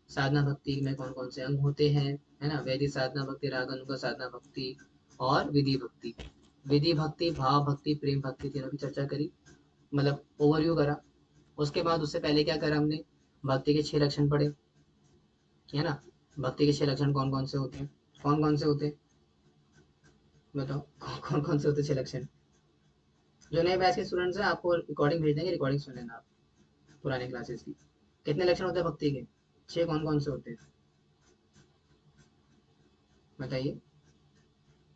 साधना भक्ति में कौन कौन से अंग होते हैं, है ना। वैदिक साधना भक्ति, राग अनुग साधना भक्ति और विधि भक्ति। विधि भक्ति, भाव भक्ति, प्रेम भक्ति, तीनों की चर्चा करी, मतलब ओवरव्यू करा। उसके बाद उससे पहले क्या करा हमने, भक्ति के 6 लक्षण पढ़े, है ना। भक्ति के 6 लक्षण कौन कौन से होते हैं, कौन कौन से होते हैं बताओ, कौन कौन से होते हैं 6 लक्षण। जो नए बैच के स्टूडेंट्स हैं आपको रिकॉर्डिंग भेज देंगे, रिकॉर्डिंग सुन लेना आप पुराने क्लासेस की। कितने लक्षण होते हैं भक्ति के, 6, कौन कौन से होते हैं बताइए।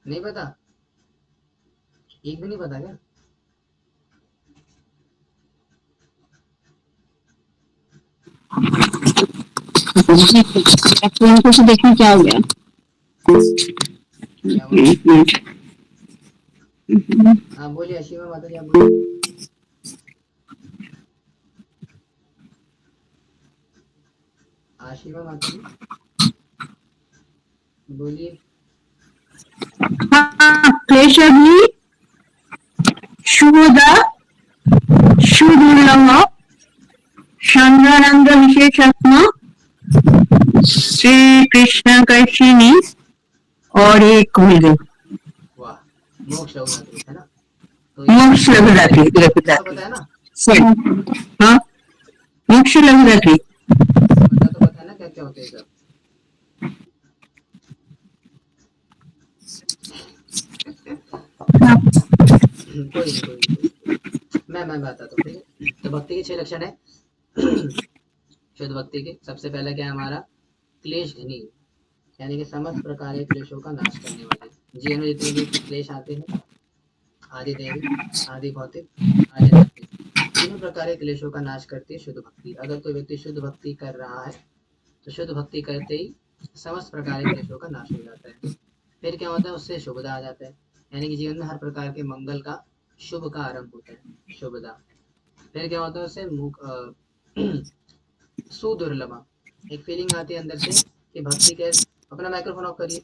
नहीं पता, एक भी नहीं पता क्या। फोन से देखने क्या हो गया। क्या हुआ, एक मिनट। हाँ बोलिए अशीमा माता जी, आप बोलिए। आशीमा माता जी बोलिए। हाँ, क्लेशाग्नि, शुभदा, सुदुर्लभ, चंद्रानंद विशेषात्मा, श्री कृष्ण कर्षिणी और एक भूल गई। वाह, मोक्ष लघुरात्रि, है ना। तो मोक्ष लघुरात्रि, इतना पता है ना, हाँ, मोक्ष लघुरात्रि। इतना तो पता है ना क्या क्या होते हैं सब। कोई नहीं, कोई नहीं, कोई नहीं। मैं बताता हूँ, ठीक है। तो भक्ति के 6 लक्षण है शुद्ध भक्ति के। सबसे पहला क्या है हमारा, क्लेश घनी, यानी कि समस्त प्रकार के क्लेशों का नाश करने वाले। जीवन में जितने भी क्लेश आते हैं, आदि दैविक, आदि भौतिक, आदि आध्यात्मिक, तीनों प्रकार के क्लेशों का नाश करती है शुद्ध भक्ति। अगर कोई व्यक्ति शुद्ध भक्ति कर रहा है तो शुद्ध भक्ति करते ही समस्त प्रकार के क्लेशों का नाश हो जाता है। फिर क्या होता है, उससे शुभदा आ जाता है, यानी कि जीवन में हर प्रकार के मंगल का, शुभ का आरंभ होता है, शुभदा। फिर क्या होता है, उससे सुदुर्लभा, एक फीलिंग आती है अंदर से कि भक्ति कैसे, अपना माइक्रोफोन ऑफ करिए।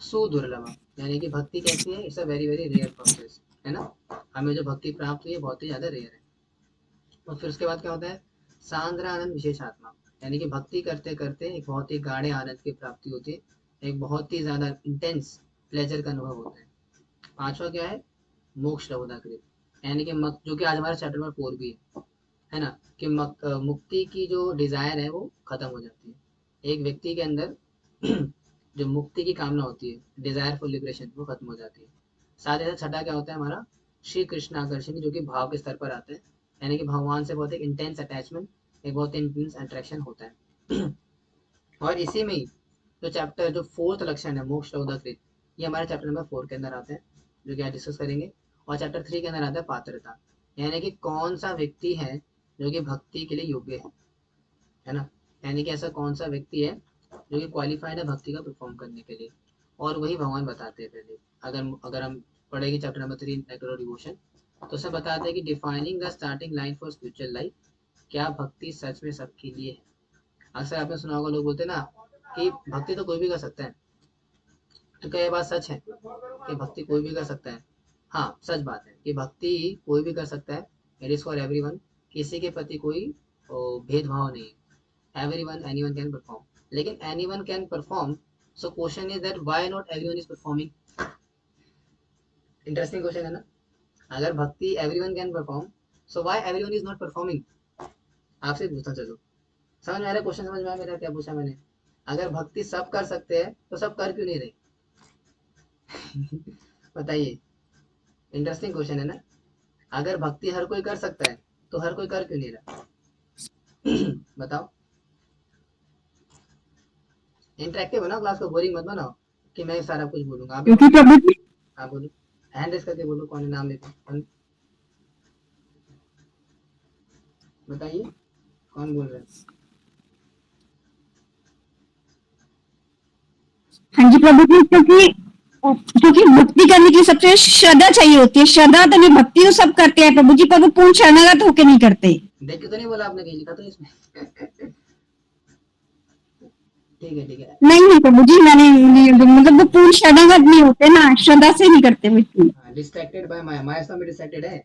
सुदुर्लभा यानी कि भक्ति कैसी है, it's a very very rare process, है ना। हमें जो भक्ति प्राप्त हुई है बहुत ही ज्यादा रेयर है। और फिर उसके बाद क्या होता है, सांद्र आनंद विशेष आत्मा, यानी कि भक्ति करते करते एक बहुत ही गाढ़े आनंद की प्राप्ति होती है, एक बहुत ही ज्यादा इंटेंस प्लेजर का अनुभव होता है। पांचवा क्या है, मोक्ष लघुदाकृत, यानी कि जो कि आज हमारे चैप्टर नंबर 4 भी है ना, कि मुक्ति की जो डिजायर है वो खत्म हो जाती है एक व्यक्ति के अंदर। जो मुक्ति की कामना होती है, डिजायर फॉर लिबरेशन, वो खत्म हो जाती है। साथ ही साथ छठा क्या होता है हमारा, श्री कृष्ण आकर्षण, जो कि भाव के स्तर पर आता है, यानी कि भगवान से बहुत एक इंटेंस अटैचमेंट, एक बहुत इंटेंस अट्रैक्शन होता है। और इसी में ही जो चैप्टर, जो 4th लक्षण है मोक्ष लौदकृत, ये हमारे चैप्टर नंबर 4 के अंदर आते हैं, जो कि आज डिस्कस करेंगे। और चैप्टर 3 के अंदर आता है पात्रता, यानी कि कौन सा व्यक्ति है जो कि भक्ति के लिए योग्य है ना, यानी कि ऐसा कौन सा व्यक्ति है जो कि क्वालिफाइड है भक्ति का परफॉर्म करने के लिए। और वही भगवान बताते हैं पहले, अगर अगर हम पढ़ेंगे चैप्टर नंबर 3 नेक्टर डिवोशन, तो सब बताते हैं कि defining the starting line for spiritual life, क्या भक्ति सच में सबके लिए है। अक्सर आपने सुना होगा, लोग बोलते हैं ना कि भक्ति तो कोई भी कर सकता है। तो क्या ये बात सच है कि भक्ति कोई भी कर सकता है? हाँ, सच बात है कि भक्ति कोई भी कर सकता है, इट इज फॉर एवरीवन, किसी के प्रति कोई भेदभाव नहीं है। एवरीवन, एनीवन कैन परफॉर्म, लेकिन anyone can perform, so question is that why not everyone is performing. Interesting question है ना। अगर भक्ति everyone can perform, so why everyone is not performing. आपसे पूछता चलो, समझ में आ रहा है क्वेश्चन, समझ में आया मेरा क्या पूछा मैंने। अगर भक्ति सब कर सकते हैं तो सब कर क्यों नहीं रहे। बताइए, इंटरेस्टिंग क्वेश्चन है ना। अगर भक्ति हर कोई कर सकता है तो हर कोई कर क्यों नहीं रहा। बताओ। इंटरेक्टिव बनाओ क्लास को, बोरिंग मत बनाओ कि मैं सारा कुछ बोलूंगा, आप भी क्योंकि कौन। प्रभु जी, हाँ बोलो, हैंड रेस करके बोलो, कौन है, नाम लेते कौन, बताइए कौन बोल रहे हैं। हाँ जी प्रभु जी, क्योंकि क्योंकि भक्ति करने की सबसे श्रद्धा चाहिए होती है। श्रद्धा तो नहीं, भक्ति तो सब करते हैं प्रभु जी, पर वो पूर्ण शरणागत होके नहीं करते। देख के तो नहीं बोला आपने, कहीं लिखा तो इसमें। ठीक है, ठीक है। नहीं नहीं प्रभु जी, मैंने मतलब वो पूर्ण शरणागत नहीं होते ना, श्रद्धा से नहीं करते बिल्कुल। हाँ, डिस्ट्रैक्टेड बाय माया, माया में डिस्ट्रैक्टेड है।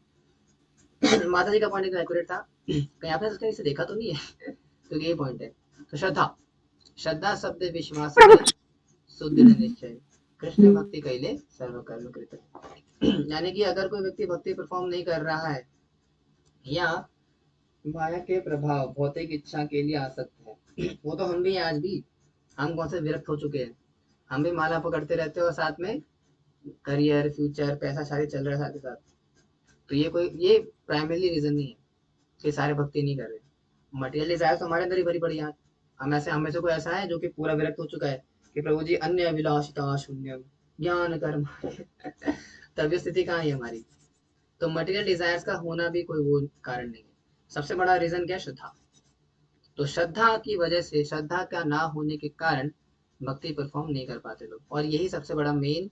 माता जी का पॉइंट एकदम एक्यूरेट था, कहीं आपने कहीं से देखा तो नहीं है। तो यही पॉइंट है। तो श्रद्धा, श्रद्धा शब्द विश्वास प्रभु सुदृढ़ निश्चय कृष्ण भक्ति कैले सर्व कर्म कृत। यानी कि अगर कोई व्यक्ति भक्ति परफॉर्म नहीं कर रहा है या माया के प्रभाव भौतिक इच्छा के लिए आसक्त है, वो तो हम भी हैं आज भी, हम कौन से विरक्त हो चुके हैं, हम भी माला पकड़ते रहते हैं और साथ में करियर फ्यूचर पैसा शादी चल रहा है साथ ही साथ। तो ये प्राइमरी रीजन नहीं है कि सारे भक्ति नहीं कर रहे। मटेरियल डिजायर तो हमारे अंदर ही भरी पड़ी है। हम में से कोई ऐसा है जो कि पूरा विरक्त हो चुका है कि प्रभु जी अन्य अभिलाषिता शून्यम ज्ञान कर्म तब स्थिति कहाँ है हमारी। तो मटेरियल डिजायर्स का होना भी कोई वो कारण नहीं है। सबसे बड़ा रीजन क्या है? श्रद्धा। तो श्रद्धा की वजह से, श्रद्धा का ना होने के कारण भक्ति परफॉर्म नहीं कर पाते लोग, और यही सबसे बड़ा मेन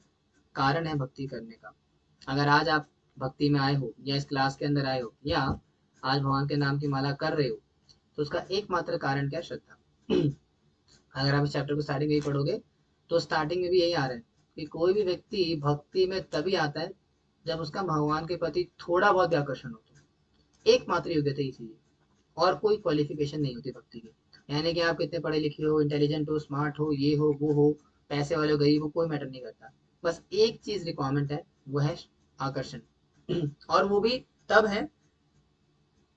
कारण है भक्ति करने का। अगर आज आप भक्ति में आए हो या इस क्लास के अंदर आए हो या आज भगवान के नाम की माला कर रहे हो, तो उसका एकमात्र कारण क्या है? श्रद्धा। अगर आप इस चैप्टर को स्टार्टिंग में ही पढ़ोगे तो स्टार्टिंग में भी यही आ रहा है कि कोई भी व्यक्ति भक्ति में तभी आता है जब उसका भगवान के प्रति थोड़ा बहुत भी आकर्षण हो। तो एकमात्र योग्यता ही चाहिए, और कोई क्वालिफिकेशन नहीं होती भक्ति की। यानी कि आप कितने पढ़े लिखे हो, इंटेलिजेंट हो, स्मार्ट हो, ये हो वो हो, पैसे वाले हो गरीब हो, कोई मैटर नहीं करता। बस एक चीज रिक्वायरमेंट है, वो है आकर्षण। और वो भी तब है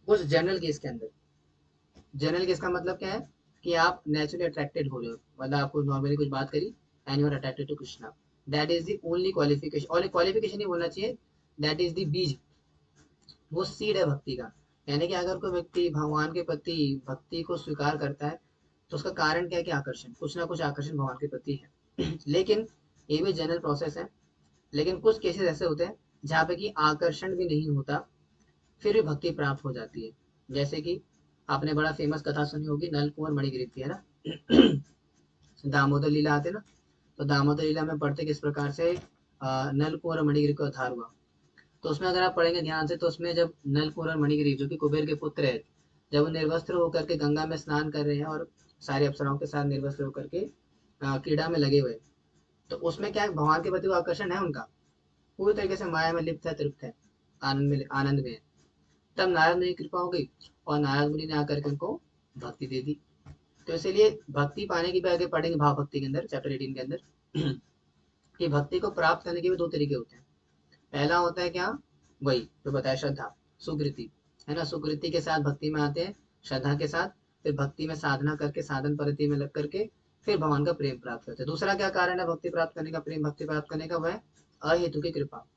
उस जनरल केस के अंदर। जनरल केस का मतलब क्या है कि आप नेचुरली अट्रैक्टेड हो रहे हो, मतलब आपको नॉर्मली कुछ बात करी and you are attracted to Krishna, that is the only qualification. और क्वालिफिकेशन ही बोलना चाहिए, दैट इज द बीज, वो सीड है भक्ति का। यानी कि अगर कोई व्यक्ति भगवान के प्रति भक्ति को स्वीकार करता है तो उसका कारण क्या है कि आकर्षण, कुछ ना कुछ आकर्षण भगवान के प्रति है। लेकिन ये भी जनरल प्रोसेस है। लेकिन कुछ केसेस ऐसे होते हैं जहाँ पे कि आकर्षण भी नहीं होता, फिर भी भक्ति प्राप्त हो जाती है। जैसे कि आपने बड़ा फेमस कथा सुनी होगी, नल कुंवर मणिग्रीव की, है ना। दामोदर लीला आते ना, तो दामोदर लीला में पढ़ते किस प्रकार से नल कुंवर मणिग्रीव का उद्धार हुआ। तो उसमें अगर आप पढ़ेंगे ध्यान से, तो उसमें जब नल कुंवर मणिग्रीव जो कि कुबेर के पुत्र है, जब वो निर्वस्त्र होकर के गंगा में स्नान कर रहे हैं और सारे अप्सराओं के साथ निर्वस्त्र होकर के क्रीड़ा में लगे हुए, तो उसमें क्या है, भगवान के प्रति वो आकर्षण है उनका, पूरी तरीके से माया में लिप्त है, तृप्त है, आनंद में है। तब नारद मुनि की कृपा हो गई और नारद मुनि ने आकर के उनको भक्ति दे दी। तो इसीलिए भक्ति पाने की भी आगे पढ़ेंगे भाव भक्ति के अंदर, चैप्टर 18 के अंदर, कि भक्ति को प्राप्त करने के भी दो तरीके होते हैं। पहला होता है क्या, वही जो बताया, श्रद्धा, सुकृति, है ना। सुकृति के साथ भक्ति में आते हैं, श्रद्धा के साथ, फिर भक्ति में साधना करके, साधन पद्धति में लग करके फिर भगवान का प्रेम प्राप्त करते हैं। दूसरा क्या कारण है भक्ति प्राप्त करने का, प्रेम भक्ति प्राप्त करने का, वह है अहेतु की कृपा।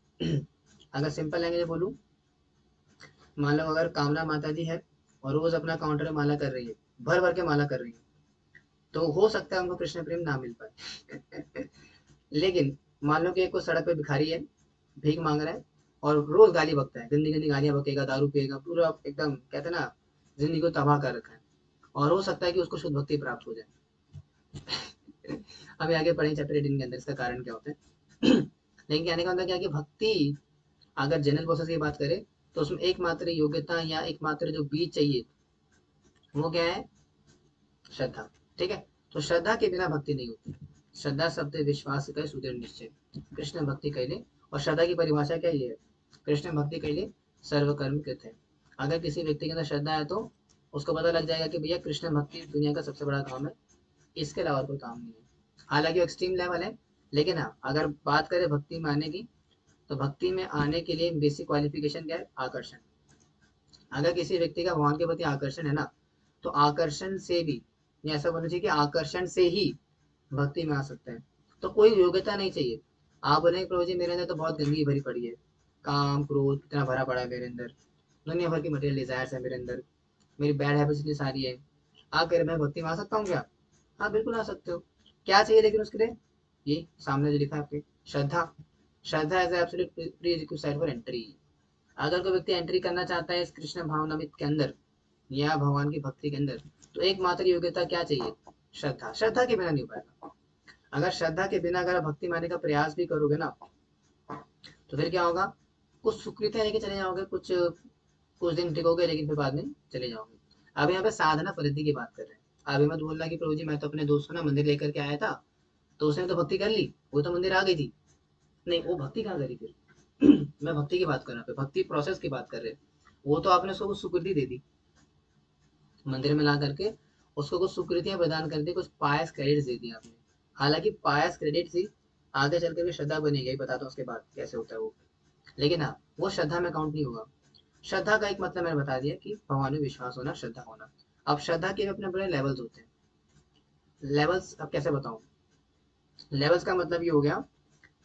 अगर सिंपल लैंग्वेज बोलूं, मान लो अगर कामना माता जी है और रोज अपना काउंटर में माला कर रही है, भर भर के माला कर रही है, तो हो सकता है उनको कृष्ण प्रेम ना मिल पाए। लेकिन मान लो कि एक को सड़क पे भिखारी है, भीख मांग रहा है और रोज गाली बकता है, गंदी गंदी गालियां बकेगा, दारू पिएगा, पूरा एकदम कहते हैं ना जिंदगी को तबाह कर रखा है, और हो सकता है कि उसको शुद्ध भक्ति प्राप्त हो जाए। अभी आगे पढ़ेंगे चैप्टर 18 के अंदर इसका कारण क्या होता है। लेकिन कहने का मतलब क्या है कि भक्ति अगर जनरल प्रोसेस की बात करें तो उसमें एकमात्र योग्यता या एकमात्र जो बीज चाहिए वो क्या है, श्रद्धा। ठीक है, तो श्रद्धा के बिना भक्ति नहीं होती। श्रद्धा शब्द विश्वास का सुदृढ़ निश्चय कृष्ण भक्ति कैले। और श्रद्धा की परिभाषा क्या ये है, कृष्ण भक्ति कैले सर्व कर्म कृत है। अगर किसी व्यक्ति के अंदर श्रद्धा है तो उसको पता लग जाएगा कि भैया कृष्ण भक्ति दुनिया का सबसे बड़ा काम है, इसके अलावा कोई काम नहीं है। हालांकि एक्सट्रीम लेवल है, लेकिन हाँ अगर बात करें भक्ति में आने की, तो भक्ति में आने के लिए बेसिक क्वालिफिकेशन क्या है, आकर्षण। अगर किसी व्यक्ति का भगवान के प्रति आकर्षण है ना, तो आकर्षण से भी, या ऐसा बोलना चाहिए कि आकर्षण से ही भक्ति में आ सकता है। तो कोई योग्यता नहीं चाहिए। आप बोलेंगे प्रभु जी मेरे अंदर तो बहुत गंदगी भरी पड़ी है, काम क्रोध इतना भरा पड़ा है मेरे अंदर, दुनिया भर की मटेरियल डिजायर्स है मेरे अंदर, मेरी बैड हैबिट्स इतनी सारी है, आप कह रहे मैं भक्ति में आ सकता हूँ क्या? हाँ बिल्कुल आ सकते हो। क्या चाहिए लेकिन उसके लिए, ये सामने जो लिखा है आपके, श्रद्धा। श्रद्धा as absolute prerequisite for entry. अगर कोई व्यक्ति एंट्री करना चाहता है इस कृष्ण भावनामित के अंदर या भगवान की भक्ति के अंदर, तो एकमात्र योग्यता क्या चाहिए, श्रद्धा। श्रद्धा के बिना नहीं हो पाएगा। अगर श्रद्धा के बिना अगर भक्ति माने का प्रयास भी करोगे ना, तो फिर क्या होगा, कुछ सुकृतियां लेके चले जाओगे, कुछ कुछ दिन टिकोगे, लेकिन फिर बाद में चले जाओगे। अब यहाँ पे साधना पद्धति की बात कर रहे हैं। अभी मत बोलना कि प्रभु जी मैं तो अपने दोस्त को ना मंदिर लेकर के आया था, तो उसने तो भक्ति कर ली, वो तो मंदिर आ गई थी। नहीं, वो भक्ति कहाँ करी फिर। मैं भक्ति की बात कर रहा हूँ, भक्ति प्रोसेस की बात कर रहे हैं। वो तो आपने उसको सुकृति दे दी मंदिर में ला करके, उसको कुछ स्वीकृतियां प्रदान कर दी, कुछ पायस क्रेडिट्स दे दिए आपने। हालांकि पायस क्रेडिट्स ही आगे चल कर भी श्रद्धा बनेगी, बताता हूँ उसके बाद कैसे होता है वो। लेकिन हाँ, वो श्रद्धा में काउंट नहीं होगा। श्रद्धा का एक मतलब मैंने बता दिया कि भगवान में विश्वास होना, श्रद्धा होना। अब श्रद्धा के अपने अपने लेवल्स होते हैं। लेवल्स अब कैसे बताऊं? लेवल्स का मतलब ये हो गया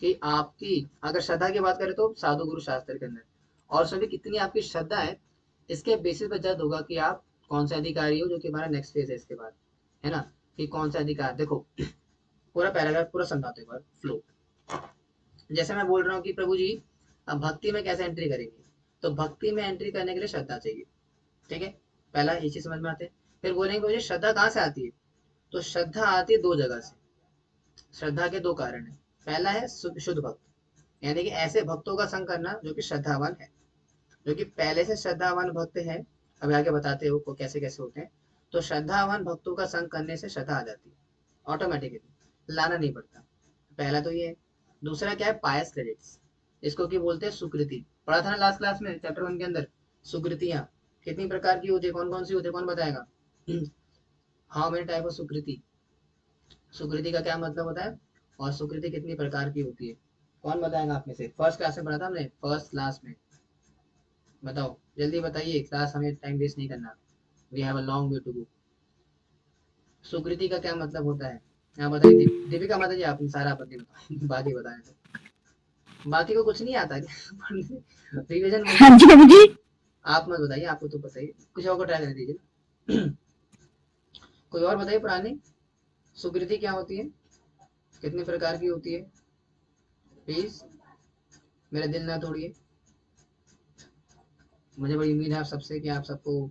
कि आपकी अगर श्रद्धा की बात करें तो साधु गुरु शास्त्र के अंदर, और सभी कितनी आपकी श्रद्धा है, इसके बेसिस पर जज होगा कि आप कौन सा अधिकारी हो, जो कि हमारा नेक्स्ट फेज है इसके बाद, है ना। कि कौन सा अधिकार, देखो पूरा पैराग्राफ पूरा समझाते हैं फ्लो। जैसे मैं बोल रहा हूँ कि प्रभु जी अब भक्ति में कैसे एंट्री करेंगे, तो भक्ति में एंट्री करने के लिए श्रद्धा चाहिए। ठीक है, पहला ये चीज समझ में आते हैं। फिर बोलेंगे मुझे श्रद्धा कहाँ से आती है, तो श्रद्धा आती है दो जगह से। श्रद्धा के दो कारण है। पहला है शुद्ध भक्त, यानी कि ऐसे भक्तों का संग करना जो कि श्रद्धावान है, जो कि पहले से श्रद्धावान भक्त है। अभी आगे बताते हो कैसे कैसे होते हैं। तो श्रद्धावान भक्तों का संग करने से श्रद्धा आ जाती है ऑटोमेटिकली, लाना नहीं पड़ता। पहला तो ये है। दूसरा क्या है, पायस क्रेडिट्स, इसको क्या बोलते हैं, सुकृति। पढ़ा था ना लास्ट क्लास में चैप्टर 1 के अंदर, सुकृतियां कितनी प्रकार की होती है, कौन कौन सी होती है, कौन बताएगा? हाउ मेनी टाइप ऑफ सुकृति, सुकृति का क्या मतलब होता है, और सुकृति कितनी प्रकार की होती है, कौन बताएगा आप में से? फर्स्ट क्लास में पढ़ा था हमने, फर्स्ट क्लास में। बताओ जल्दी बताइए, क्लास हमें टाइम वेस्ट नहीं करना, we have a long way to go. सुकृति का क्या मतलब होता है, यहाँ बताइए। दीपिका माता जी आपने सारा आपत्ति बताओ बाकी बताएं तो। बाकी को कुछ नहीं आता रिविजन मत हाँ जी करो। प्रभु जी। आप मत बताइए, आपको तो बताइए, कुछ और को ट्राई कर दीजिए। कोई और बताइए पुरानी, सुकृति क्या होती है, कितने प्रकार की होती है, प्लीज, मेरा दिल ना तोड़िए। मुझे बड़ी उम्मीद है आप सबसे कि आप सबको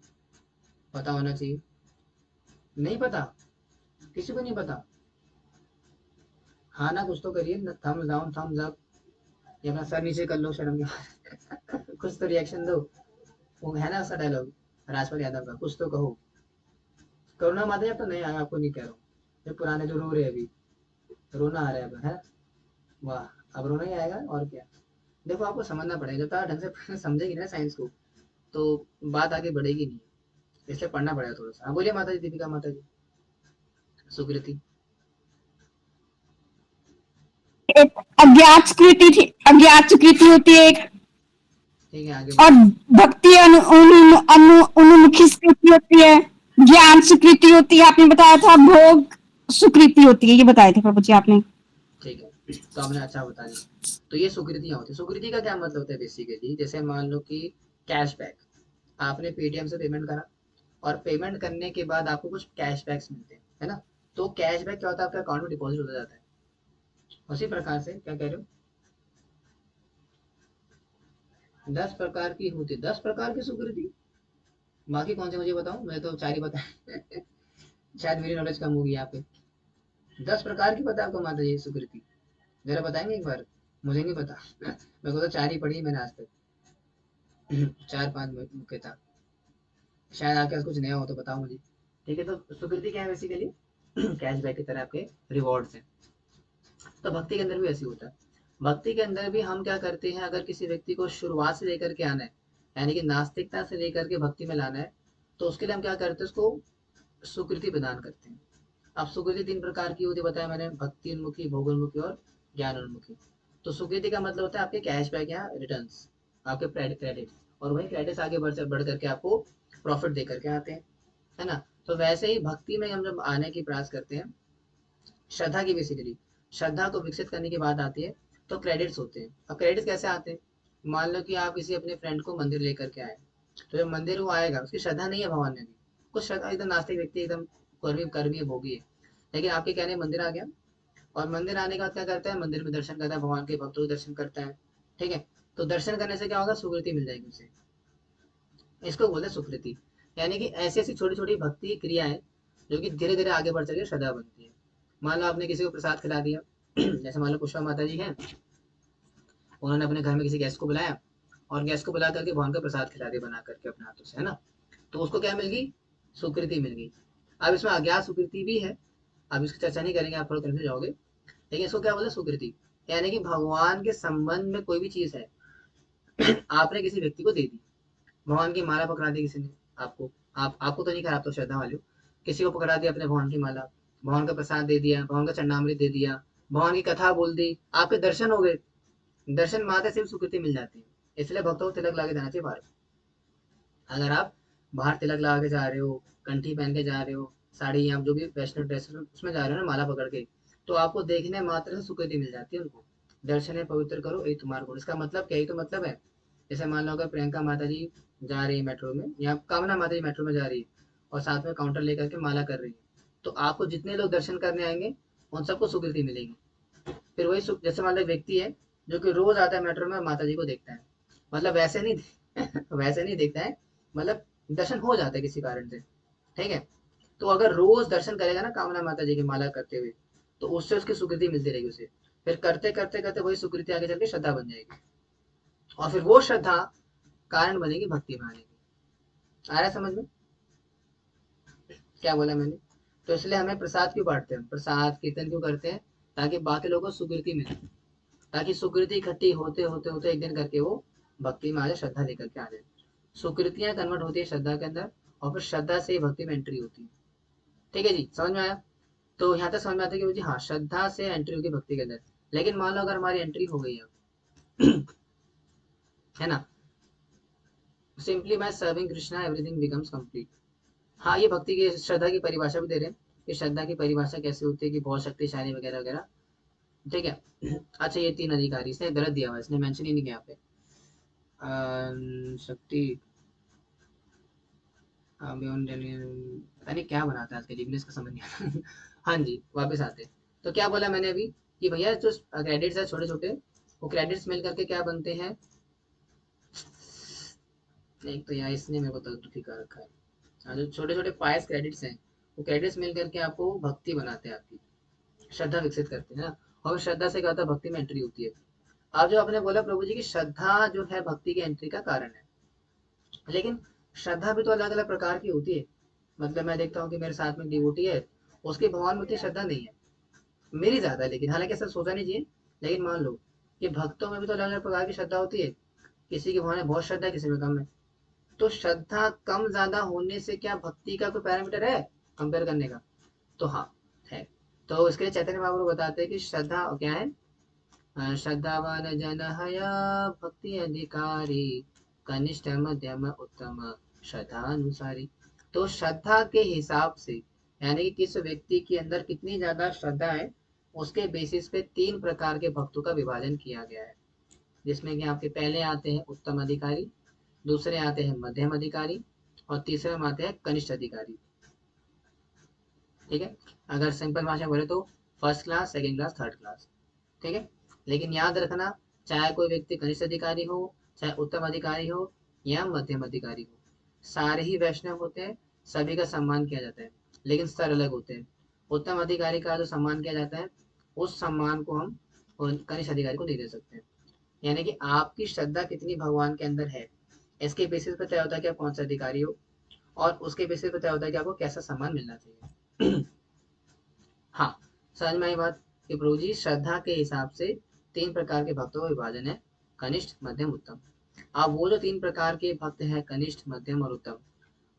पता होना चाहिए। नहीं पता, किसी को नहीं पता? हाँ ना, कुछ तो करिए, थम्स डाउन थम्स अप, या अपना सर नीचे कर लो शर्म के कुछ तो रिएक्शन दो। वो है ना उसका डायलॉग राजपाल यादव का, कुछ तो कहो। करुणा माता तो नहीं आया, आपको नहीं कह रहा हूँ, ये पुराने जो रो रहे हैं अभी, रोना आ रहा है अब, है। वाह, अब रोना ही आएगा और क्या। देखो आपको समझना पड़ेगा, जब तक आप ढंग से समझेगी ना साइंस को, तो बात आगे बढ़ेगी नहीं, इसलिए पढ़ना पड़ेगा थोड़ा सा। हाँ बोलिए माता जी, दीपिका माता जी, सुकृति। एक अज्ञात स्वीकृति थी, अज्ञात स्वीकृति होती है एक, ठीक है, आगे और बढ़ो। भक्ति उन्मुखी स्वीकृति होती है, ज्ञान स्वीकृति होती है, आपने बताया था, भोग स्वीकृति होती है, ये बताए थे प्रभु जी आपने। ठीक है, तो आपने अच्छा बता दिया। तो ये सुकृतियां होती है। सुकृति का क्या मतलब होता है बेसिकली, जैसे मान लो कि कैशबैक, आपने पेटीएम से पेमेंट करा, और पेमेंट करने के बाद आपको कुछ कैशबैक्स मिलते हैं, है ना। तो कैशबैक क्या होता है, आपके अकाउंट में डिपॉजिट होता जाता है। उसी प्रकार से क्या कह रहे हो, 10 प्रकार की होती है, 10 प्रकार की सुकृति। बाकी कौन से मुझे बताओ, मैं तो 4 ही बताया शायद मेरी नॉलेज कम होगी यहाँ पे। 10 प्रकार की पता है आपको माता जी सुकृति, जरा बताएंगे एक बार? मुझे नहीं पता मेरे को तो 4 ही पढ़ी है मैंने आज तक 4-5 मुख्य था, शायद आपके पास कुछ नया हो तो बताओ मुझे। ठीक है, तो सुकृति क्या है बेसिकली कैशबैक की तरह आपके रिवॉर्ड्स हैं। तो भक्ति के अंदर भी ऐसे होता है। भक्ति के अंदर भी हम क्या करते हैं, अगर किसी व्यक्ति को शुरुआत से लेकर के आना है, यानी कि नास्तिकता से लेकर के भक्ति में लाना है, तो उसके लिए हम क्या करते हैं, उसको सुकृति प्रदान करते हैं। अब सुकृति 3 प्रकार की होती है बताया मैंने, भक्ति उन्मुखी, भोग उन्मुखी और ज्ञान उन्मुखी। तो सुकृति का मतलब होता है आपके कैशबैक या रिटर्न, आपके क्रेडिट, और वही क्रेडिट्स आगे बढ़ करके आपको प्रॉफिट दे करके आते हैं, है ना। तो वैसे ही भक्ति में हम जब आने की प्रयास करते हैं, श्रद्धा की बेसिकली, श्रद्धा को विकसित करने की बात आती है, तो क्रेडिट्स होते हैं। अब क्रेडिट्स कैसे आते हैं, मान लो कि आप किसी अपने फ्रेंड को मंदिर लेकर के आए, तो जब मंदिर वो आएगा, उसकी श्रद्धा नहीं है भगवान में भी, कुछ श्रद्धा, एकदम नास्तिक व्यक्ति, एकदम कर्मी कर्मी भोगी है, लेकिन आपके कहने मंदिर आ गया, और मंदिर आने के बाद क्या करता है, मंदिर में दर्शन करता है, भगवान के भक्तों के दर्शन करता है। ठीक है, तो दर्शन करने से क्या होगा, सुकृति मिल जाएगी उसे, इसको बोलते हैं सुकृति। यानी कि ऐसी ऐसी छोटी छोटी भक्ति क्रियाएं जो कि धीरे धीरे आगे बढ़ चल के श्रद्धा बनती है। मान लो आपने किसी को प्रसाद खिला दिया जैसे मान लो पुष्पा माता जी हैं, उन्होंने अपने घर में किसी गेस्ट को बुलाया, और गेस्ट को बुला करके भगवान का प्रसाद खिला दिया बना करके अपने हाथों से, है ना। तो उसको क्या मिल गई, सुकृति मिल गई। अब इसमें अज्ञात सुकृति भी है, अब इसकी चर्चा नहीं करेंगे, आप थोड़ा कंफ्यूज जाओगे, लेकिन इसको क्या बोलते हैं, सुकृति। यानी कि भगवान के संबंध में कोई भी चीज है आपने किसी व्यक्ति को दे दी, भगवान की माला पकड़ा दी किसी ने आपको, आपको तो नहीं खराब, तो श्रद्धा वाले हो, किसी को पकड़ा दिया अपने भगवान की माला, भगवान का प्रसाद दे दिया, भगवान का चरणामृत दे दिया, भगवान की कथा बोल दी, आपके दर्शन हो गए। दर्शन मात्र से भी स्वीकृति मिल जाती है। इसलिए भक्तों को तिलक लगा के जाना चाहिए बाहर। अगर आप बाहर तिलक लगा के जा रहे हो, कंठी पहन के जा रहे हो, साड़ी या जो भी वैष्णव ड्रेस उसमें जा रहे हो ना माला पकड़ के, तो आपको देखने मात्र से स्वीकृति मिल जाती है उनको। दर्शन है पवित्र करो यही तुम्हारा गुण। इसका मतलब क्या, ही तो मतलब है। जैसे मान लो अगर प्रियंका माता जी जा रही है मेट्रो में, या कामना माता जी मेट्रो में जा रही है और साथ में काउंटर लेकर के माला कर रही है, तो आपको जितने लोग दर्शन करने आएंगे उन सबको स्वीकृति मिलेगी। फिर वही जैसे मान लो एक व्यक्ति है जो कि रोज आता है मेट्रो में माता जी को देखता है, मतलब वैसे नहीं वैसे नहीं देखता है, मतलब दर्शन हो जाता है किसी कारण से, ठीक है। तो अगर रोज दर्शन करेगा ना कामना माता जी की माला करते हुए, तो उससे उसकी स्वीकृति मिलती रहेगी उसे। फिर करते करते करते वही स्वीकृति आगे चल के श्रद्धा बन जाएगी, और फिर वो श्रद्धा कारण बनेगी भक्ति में आने की। आ रहा है समझ में क्या बोला मैंने? तो इसलिए हमें प्रसाद क्यों बांटते हैं, प्रसाद कीर्तन क्यों करते हैं? ताकि बाकी लोगों को स्वीकृति मिले, ताकि सुकृति इकट्ठी होते होते होते एक दिन करके वो भक्ति में आ जाए, श्रद्धा लेकर के आ जाए। सुकृतियां कन्वर्ट होती है श्रद्धा के अंदर, और फिर श्रद्धा से ही भक्ति में एंट्री होती है। ठीक है जी, समझ में आया? तो यहाँ तक समझ में आता है कि जी हाँ, श्रद्धा से एंट्री होगी भक्ति के अंदर। लेकिन मान लो अगर हमारी एंट्री हो गई अब है ना, simply by serving Krishna everything becomes complete. हाँ, ये भक्ति की श्रद्धा की परिभाषा भी दे रहे हैं कि श्रद्धा की परिभाषा कैसे होती है, कि बहुत शक्तिशाली वगैरह वगैरह। ठीक है। अच्छा, ये 3 अधिकारी, इसने गलत दिया हुआ, इसने मेंशन ही नहीं किया यहाँ पे। शक्ति बियॉन्ड, पता नहीं क्या बनाता है आज के इंग्लिश का समझ नहीं आता हाँ जी, वापस आते हैं। तो क्या बोला मैंने अभी, कि भैया जो क्रेडिट्स है छोटे छोटे, वो क्रेडिट्स मिल करके क्या बनते हैं? एक तो यार इसने मेरे को तो दुखी कर रखा है। हाँ, जो छोटे छोटे पायस क्रेडिट्स हैं, वो क्रेडिट्स मिल करके आपको भक्ति बनाते हैं, आपकी श्रद्धा विकसित करते हैं ना। और श्रद्धा से क्या होता है, भक्ति में एंट्री होती है। आप जो आपने बोला प्रभु जी की श्रद्धा जो है भक्ति की एंट्री का कारण है, लेकिन श्रद्धा भी तो अलग अलग प्रकार की होती है। मतलब मैं देखता हूँ कि मेरे साथ में डिवोटी है, उसकी भगवान में उतनी श्रद्धा नहीं है, मेरी ज्यादा है, लेकिन हालांकि ऐसा सोचा नहीं चाहिए। लेकिन मान लो कि भक्तों में भी तो अलग अलग प्रकार की श्रद्धा होती है, किसी की भगवान में बहुत श्रद्धा है, किसी में कम है। तो श्रद्धा कम ज्यादा होने से क्या भक्ति का कोई पैरामीटर है कंपेयर करने का? तो हाँ, है। तो इसके लिए चैतन्य महाप्रभु बताते हैं कि श्रद्धा क्या है। श्रद्धावान जन हया भक्ति अधिकारी, कनिष्ठ मध्यम उत्तम श्रद्धानुसारी। तो श्रद्धा के हिसाब से, यानी कि किस व्यक्ति के अंदर कितनी ज्यादा श्रद्धा है, उसके बेसिस पे 3 प्रकार के भक्तों का विभाजन किया गया है। जिसमें कि आपके पहले आते हैं उत्तम अधिकारी, दूसरे आते हैं मध्यम अधिकारी, और तीसरे में आते हैं कनिष्ठ अधिकारी। ठीक है। अगर सिंपल भाषा बोले तो first class, second class, third class. ठीक है। लेकिन याद रखना, चाहे कोई व्यक्ति कनिष्ठ अधिकारी हो, चाहे उत्तम अधिकारी हो, या मध्यम अधिकारी हो, सारे ही वैष्णव होते हैं, सभी का सम्मान किया जाता है, लेकिन स्तर अलग होते हैं। उत्तम अधिकारी का जो सम्मान किया जाता है, उस सम्मान को हम कनिष्ठ अधिकारी को नहीं दे सकते। यानी कि आपकी श्रद्धा कितनी भगवान के अंदर है, इसके बेसिस पर तय होता है कि आप कौन सा अधिकारी हो, और उसके बेसिस पर तय होता है कि आपको कैसा सम्मान मिलना चाहिए हाँ, समझ में आई बात? कि प्रभु जी श्रद्धा के हिसाब से 3 प्रकार के भक्तों का विभाजन है, कनिष्ठ मध्यम उत्तम। अब वो जो 3 प्रकार के भक्त हैं, कनिष्ठ मध्यम और उत्तम,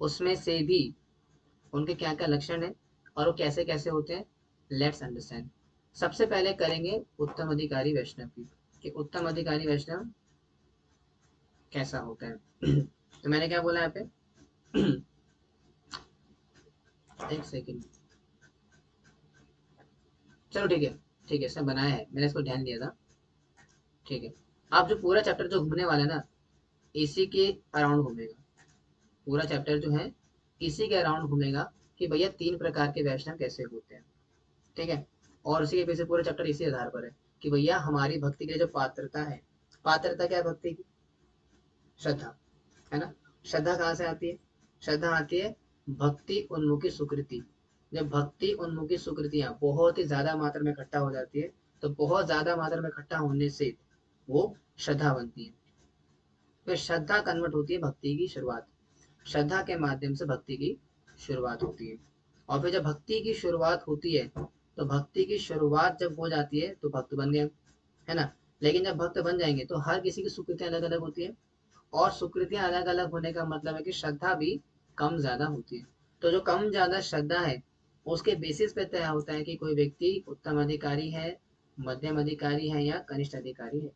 उसमें से भी उनके क्या क्या लक्षण है और वो कैसे कैसे होते हैं, लेट्स अंडरस्टैंड। सबसे पहले करेंगे उत्तम अधिकारी वैष्णव की, कि उत्तम अधिकारी वैष्णव कैसा होता है तो मैंने क्या बोला यहाँ पे एक सेकेंड, चलो ठीक है, ठीक है, इसने बनाया है, मैंने इसको ध्यान दिया था। ठीक है। आप जो पूरा चैप्टर जो घूमने वाला है ना, इसी के अराउंड घूमेगा। पूरा चैप्टर जो है इसी के अराउंड घूमेगा, कि भैया 3 प्रकार के वैष्णव कैसे होते हैं। ठीक है। और उसी के पीछे पूरा चैप्टर इसी आधार पर है, कि भैया हमारी भक्ति के लिए जो पात्रता है, पात्रता क्या है भक्ति की? श्रद्धा, है ना। श्रद्धा कहाँ से आती है? श्रद्धा आती है भक्ति उन्मुखी सुकृति। जब भक्ति उन्मुखी सुकृतियां बहुत ही ज्यादा मात्रा में इकट्ठा हो जाती है, तो बहुत ज्यादा मात्रा में इकट्ठा होने से वो श्रद्धा बनती है। फिर श्रद्धा कन्वर्ट होती है भक्ति की शुरुआत, श्रद्धा के माध्यम से भक्ति की शुरुआत होती है। और फिर जब भक्ति की शुरुआत होती है, तो भक्ति की शुरुआत जब हो जाती है तो भक्त बन गए, है ना। लेकिन जब भक्त बन जाएंगे तो हर किसी की सुकृतियां अलग अलग होती है, और सुकृतियां अलग अलग होने का मतलब है कि श्रद्धा भी कम ज्यादा होती है। तो जो कम ज्यादा श्रद्धा है उसके बेसिस पे तय होता है कि कोई व्यक्ति उत्तम अधिकारी है, मध्यम अधिकारी है या कनिष्ठ अधिकारी है।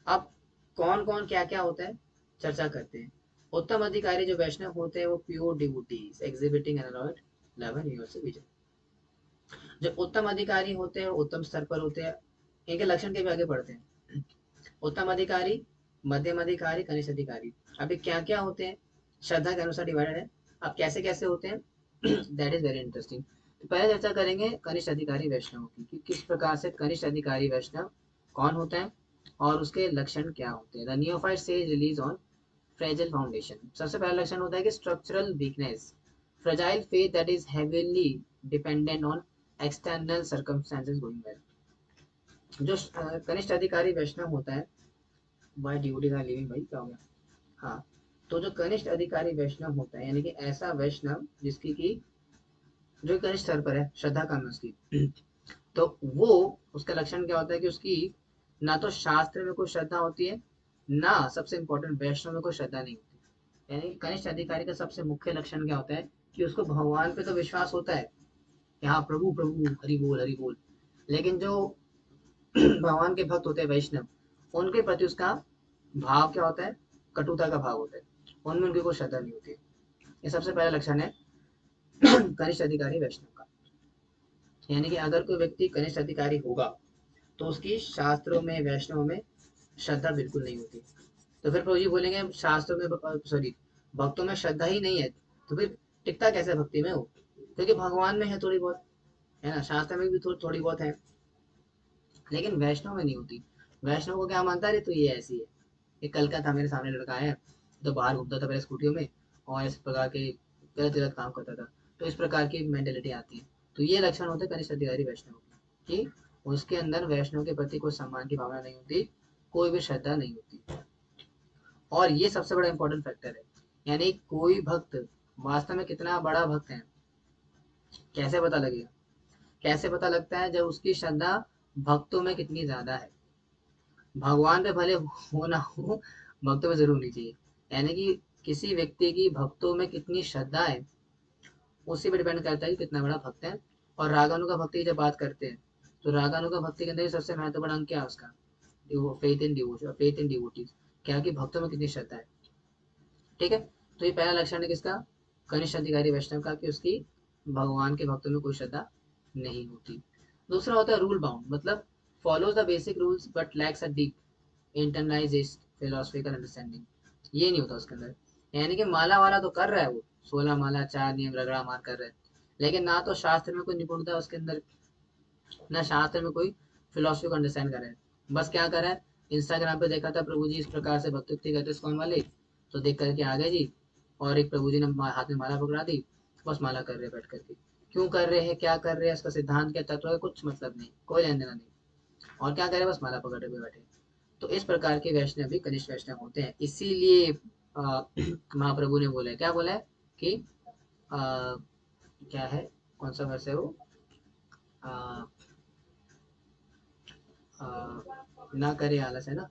अब कौन कौन क्या क्या होता है चर्चा करते हैं। उत्तम अधिकारी जो वैष्णव होते हैं वो pure devotees exhibiting unalloyed love and universal vision. जो उत्तम अधिकारी होते हैं वो उत्तम स्तर पर होते हैं। इनके लक्षण के भी आगे बढ़ते हैं। उत्तम अधिकारी, मध्यम अधिकारी, कनिष्ठ अधिकारी। अभी क्या क्या होते हैं, श्रद्धा के अनुसार डिवाइडेड है। अब कैसे कैसे होते हैं दैट इज वेरी इंटरेस्टिंग। तो पहले चर्चा करेंगे कनिष्ठ अधिकारी वैष्णव की कि किस प्रकार से कनिष्ठ अधिकारी वैष्णव कौन होता है और उसके लक्षण क्या होते हैं। The neophyte says release on fragile foundation. सबसे पहला लक्षण होता है कि structural weakness, fragile faith that is heavily dependent on external circumstances going well. जो कनिष्ठ अधिकारी वैष्णव होता है, वाई ड्यूटीज आर लिविंग, भाई क्या हो गया। हाँ, तो जो कनिष्ठ अधिकारी वैष्णव होता है यानी कि ऐसा वैष्णव जिसकी की जो कनिष्ठ स्तर पर है, श्रद्धा कम है उसकी तो वो उसका लक्षण क्या होता है कि उसकी ना तो शास्त्र में कोई श्रद्धा होती है, ना सबसे इंपॉर्टेंट वैष्णव में कोई श्रद्धा नहीं होती। यानी कि कनिष्ठ अधिकारी का सबसे मुख्य लक्षण क्या होता है कि उसको भगवान पे तो विश्वास होता है कि हाँ प्रभु प्रभु हरि बोल, लेकिन जो भगवान के भक्त होते हैं वैष्णव उनके प्रति उसका भाव क्या होता है, कटुता का भाव होता है, उनमें उनकी कोई श्रद्धा नहीं होती। ये सबसे पहला लक्षण है कनिष्ठ अधिकारी वैष्णव का। यानी कि अगर कोई व्यक्ति कनिष्ठ अधिकारी होगा तो उसकी शास्त्रों में वैष्णव में श्रद्धा बिल्कुल नहीं होती। तो फिर प्रभु जी बोलेंगे शास्त्रों में सॉरी भक्तों में श्रद्धा ही नहीं है तो फिर टिकता कैसे भक्ति में हो, क्योंकि भगवान में है थोड़ी बहुत, है ना, शास्त्र में भी थोड़ी बहुत है लेकिन वैष्णव में नहीं होती। वैष्णव को क्या मानता है, तो ये ऐसी है। ये कल का था, मेरे सामने लड़का है तो बाहर घूमता था पहले स्कूटियों में और इस प्रकार के गलत गलत काम करता था। तो इस प्रकार की मेंटेलिटी आती है। तो ये लक्षण होते हैं कनिष्ठ अधिकारी वैष्णव की कि उसके अंदर वैष्णव के प्रति कोई सम्मान की भावना नहीं होती, कोई भी श्रद्धा नहीं होती। और ये सबसे बड़ा इंपॉर्टेंट फैक्टर है। यानी कोई भक्त वास्तव में कितना बड़ा भक्त है कैसे पता लगेगा, कैसे पता लगता है जब उसकी श्रद्धा भक्तों में कितनी ज्यादा है। भगवान पे भले हो ना हो, भक्तों में जरूर होनी चाहिए। यानी कि किसी व्यक्ति की भक्तों में कितनी श्रद्धा है उसी पर डिपेंड करता है कि कितना बड़ा भक्त है। और रागानुगा भक्ति की जब बात करते हैं तो रागानुगा भक्ति के अंदर सबसे महत्वपूर्ण अंक क्या है उसका, faith in devotion, faith in devotees, क्या कि भक्तों में कितनी श्रद्धा है। ठीक है, तो ये पहला लक्षण है किसका, कनिष्ठ अधिकारी वैष्णव का, कि उसकी भगवान के भक्तों में कोई श्रद्धा नहीं होती। दूसरा होता है रूल बाउंड, मतलब follows the basic rules but lacks a deep internalised philosophical understanding. ये नहीं होता उसके अंदर। यानी कि माला वाला तो कर रहा है, वो 16 माला 4 नियम रगड़ा मार कर रहा है, लेकिन ना तो शास्त्र में कोई निपुणता है उसके अंदर, ना शास्त्र में कोई फिलोसफी को अंडरस्टैंड कर रहा है। बस क्या कर रहा है, इंस्टाग्राम पे देखा था प्रभु जी इस प्रकार से भक्ति करते इस्कॉन वाले, तो देख करके आ गए जी, और एक प्रभु जी ने हाथ में माला पकड़ा दी, बस माला कर रहे बैठ करके। क्यों कर रहे हैं, क्या कर रहे हैं, इसका सिद्धांत क्या तत्व है, कुछ मतलब नहीं, कोई लेन देना नहीं, और क्या करे बस माला पकड़े हुए बैठे। तो इस प्रकार के वैष्णव भी कनिष्ठ वैष्णव होते हैं। इसीलिए महाप्रभु ने बोला है, क्या बोला है कि आ, क्या है, कौन सा वर्ष है वो, आ, आ, ना करे आलस, है ना,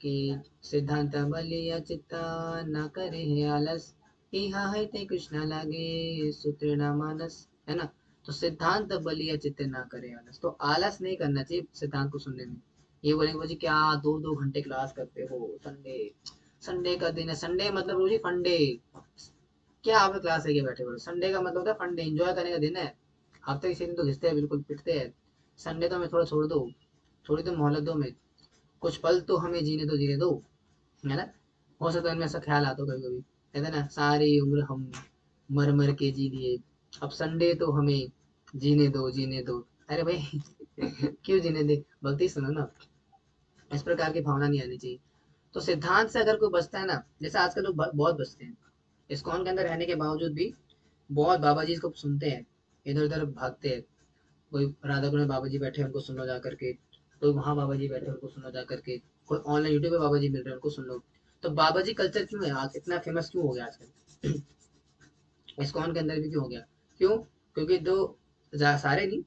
कि सिद्धांत बलिया चित्ता न करे है आलस, इहा है ते कृष्णा लागे सूत्र न मानस, है ना। तो सिद्धांत बलिया चित्त ना करे आलस, तो आलस नहीं करना चाहिए सिद्धांत को सुनने में। ये बोलेंगे मुझे क्या 2-2 घंटे क्लास करते हो, संडे संडे का दिन है, संडे मतलब रोजी फंडे, क्या आप क्लास लेके बैठे हो, संडे का मतलब होता है फंडे, एंजॉय करने का दिन है। हफ्ते किसी दिन तो घिसते हैं, बिल्कुल पिटते हैं। संडे तो हमें थोड़ा छोड़ दो, थोड़ी तो मोहलत दो, में कुछ पल तो हमें जीने दो, है ना। हो सकता है इनमें ऐसा ख्याल आता हो कभी कभी, कहते हैं ना सारी उम्र हम मर मर के जी लिए, अब संडे तो हमें जीने दो। अरे भाई क्यों जीने दे, भक्ति सुनो ना। इस प्रकार की भावना नहीं आनी चाहिए। तो सिद्धांत से अगर कोई बचता है ना, जैसे आजकल लोग बहुत बचते हैं, इस्कॉन के अंदर रहने के बावजूद भी बहुत बाबा जी को सुनते हैं, इधर उधर भागते हैं। कोई राधा कुंड में बाबा जी बैठे हैं उनको सुन लो जा करके, कोई वहाँ बाबा जी बैठे हैं उनको सुन लो जा करके, कोई ऑनलाइन यूट्यूब पे बाबा जी मिल रहे हैं उनको सुन लो। तो बाबा जी कल्चर क्यों है आज इतना फेमस क्यों हो गया आजकल इस्कॉन के अंदर भी क्यों हो गया, क्यों, क्योंकि दो सारे नहीं,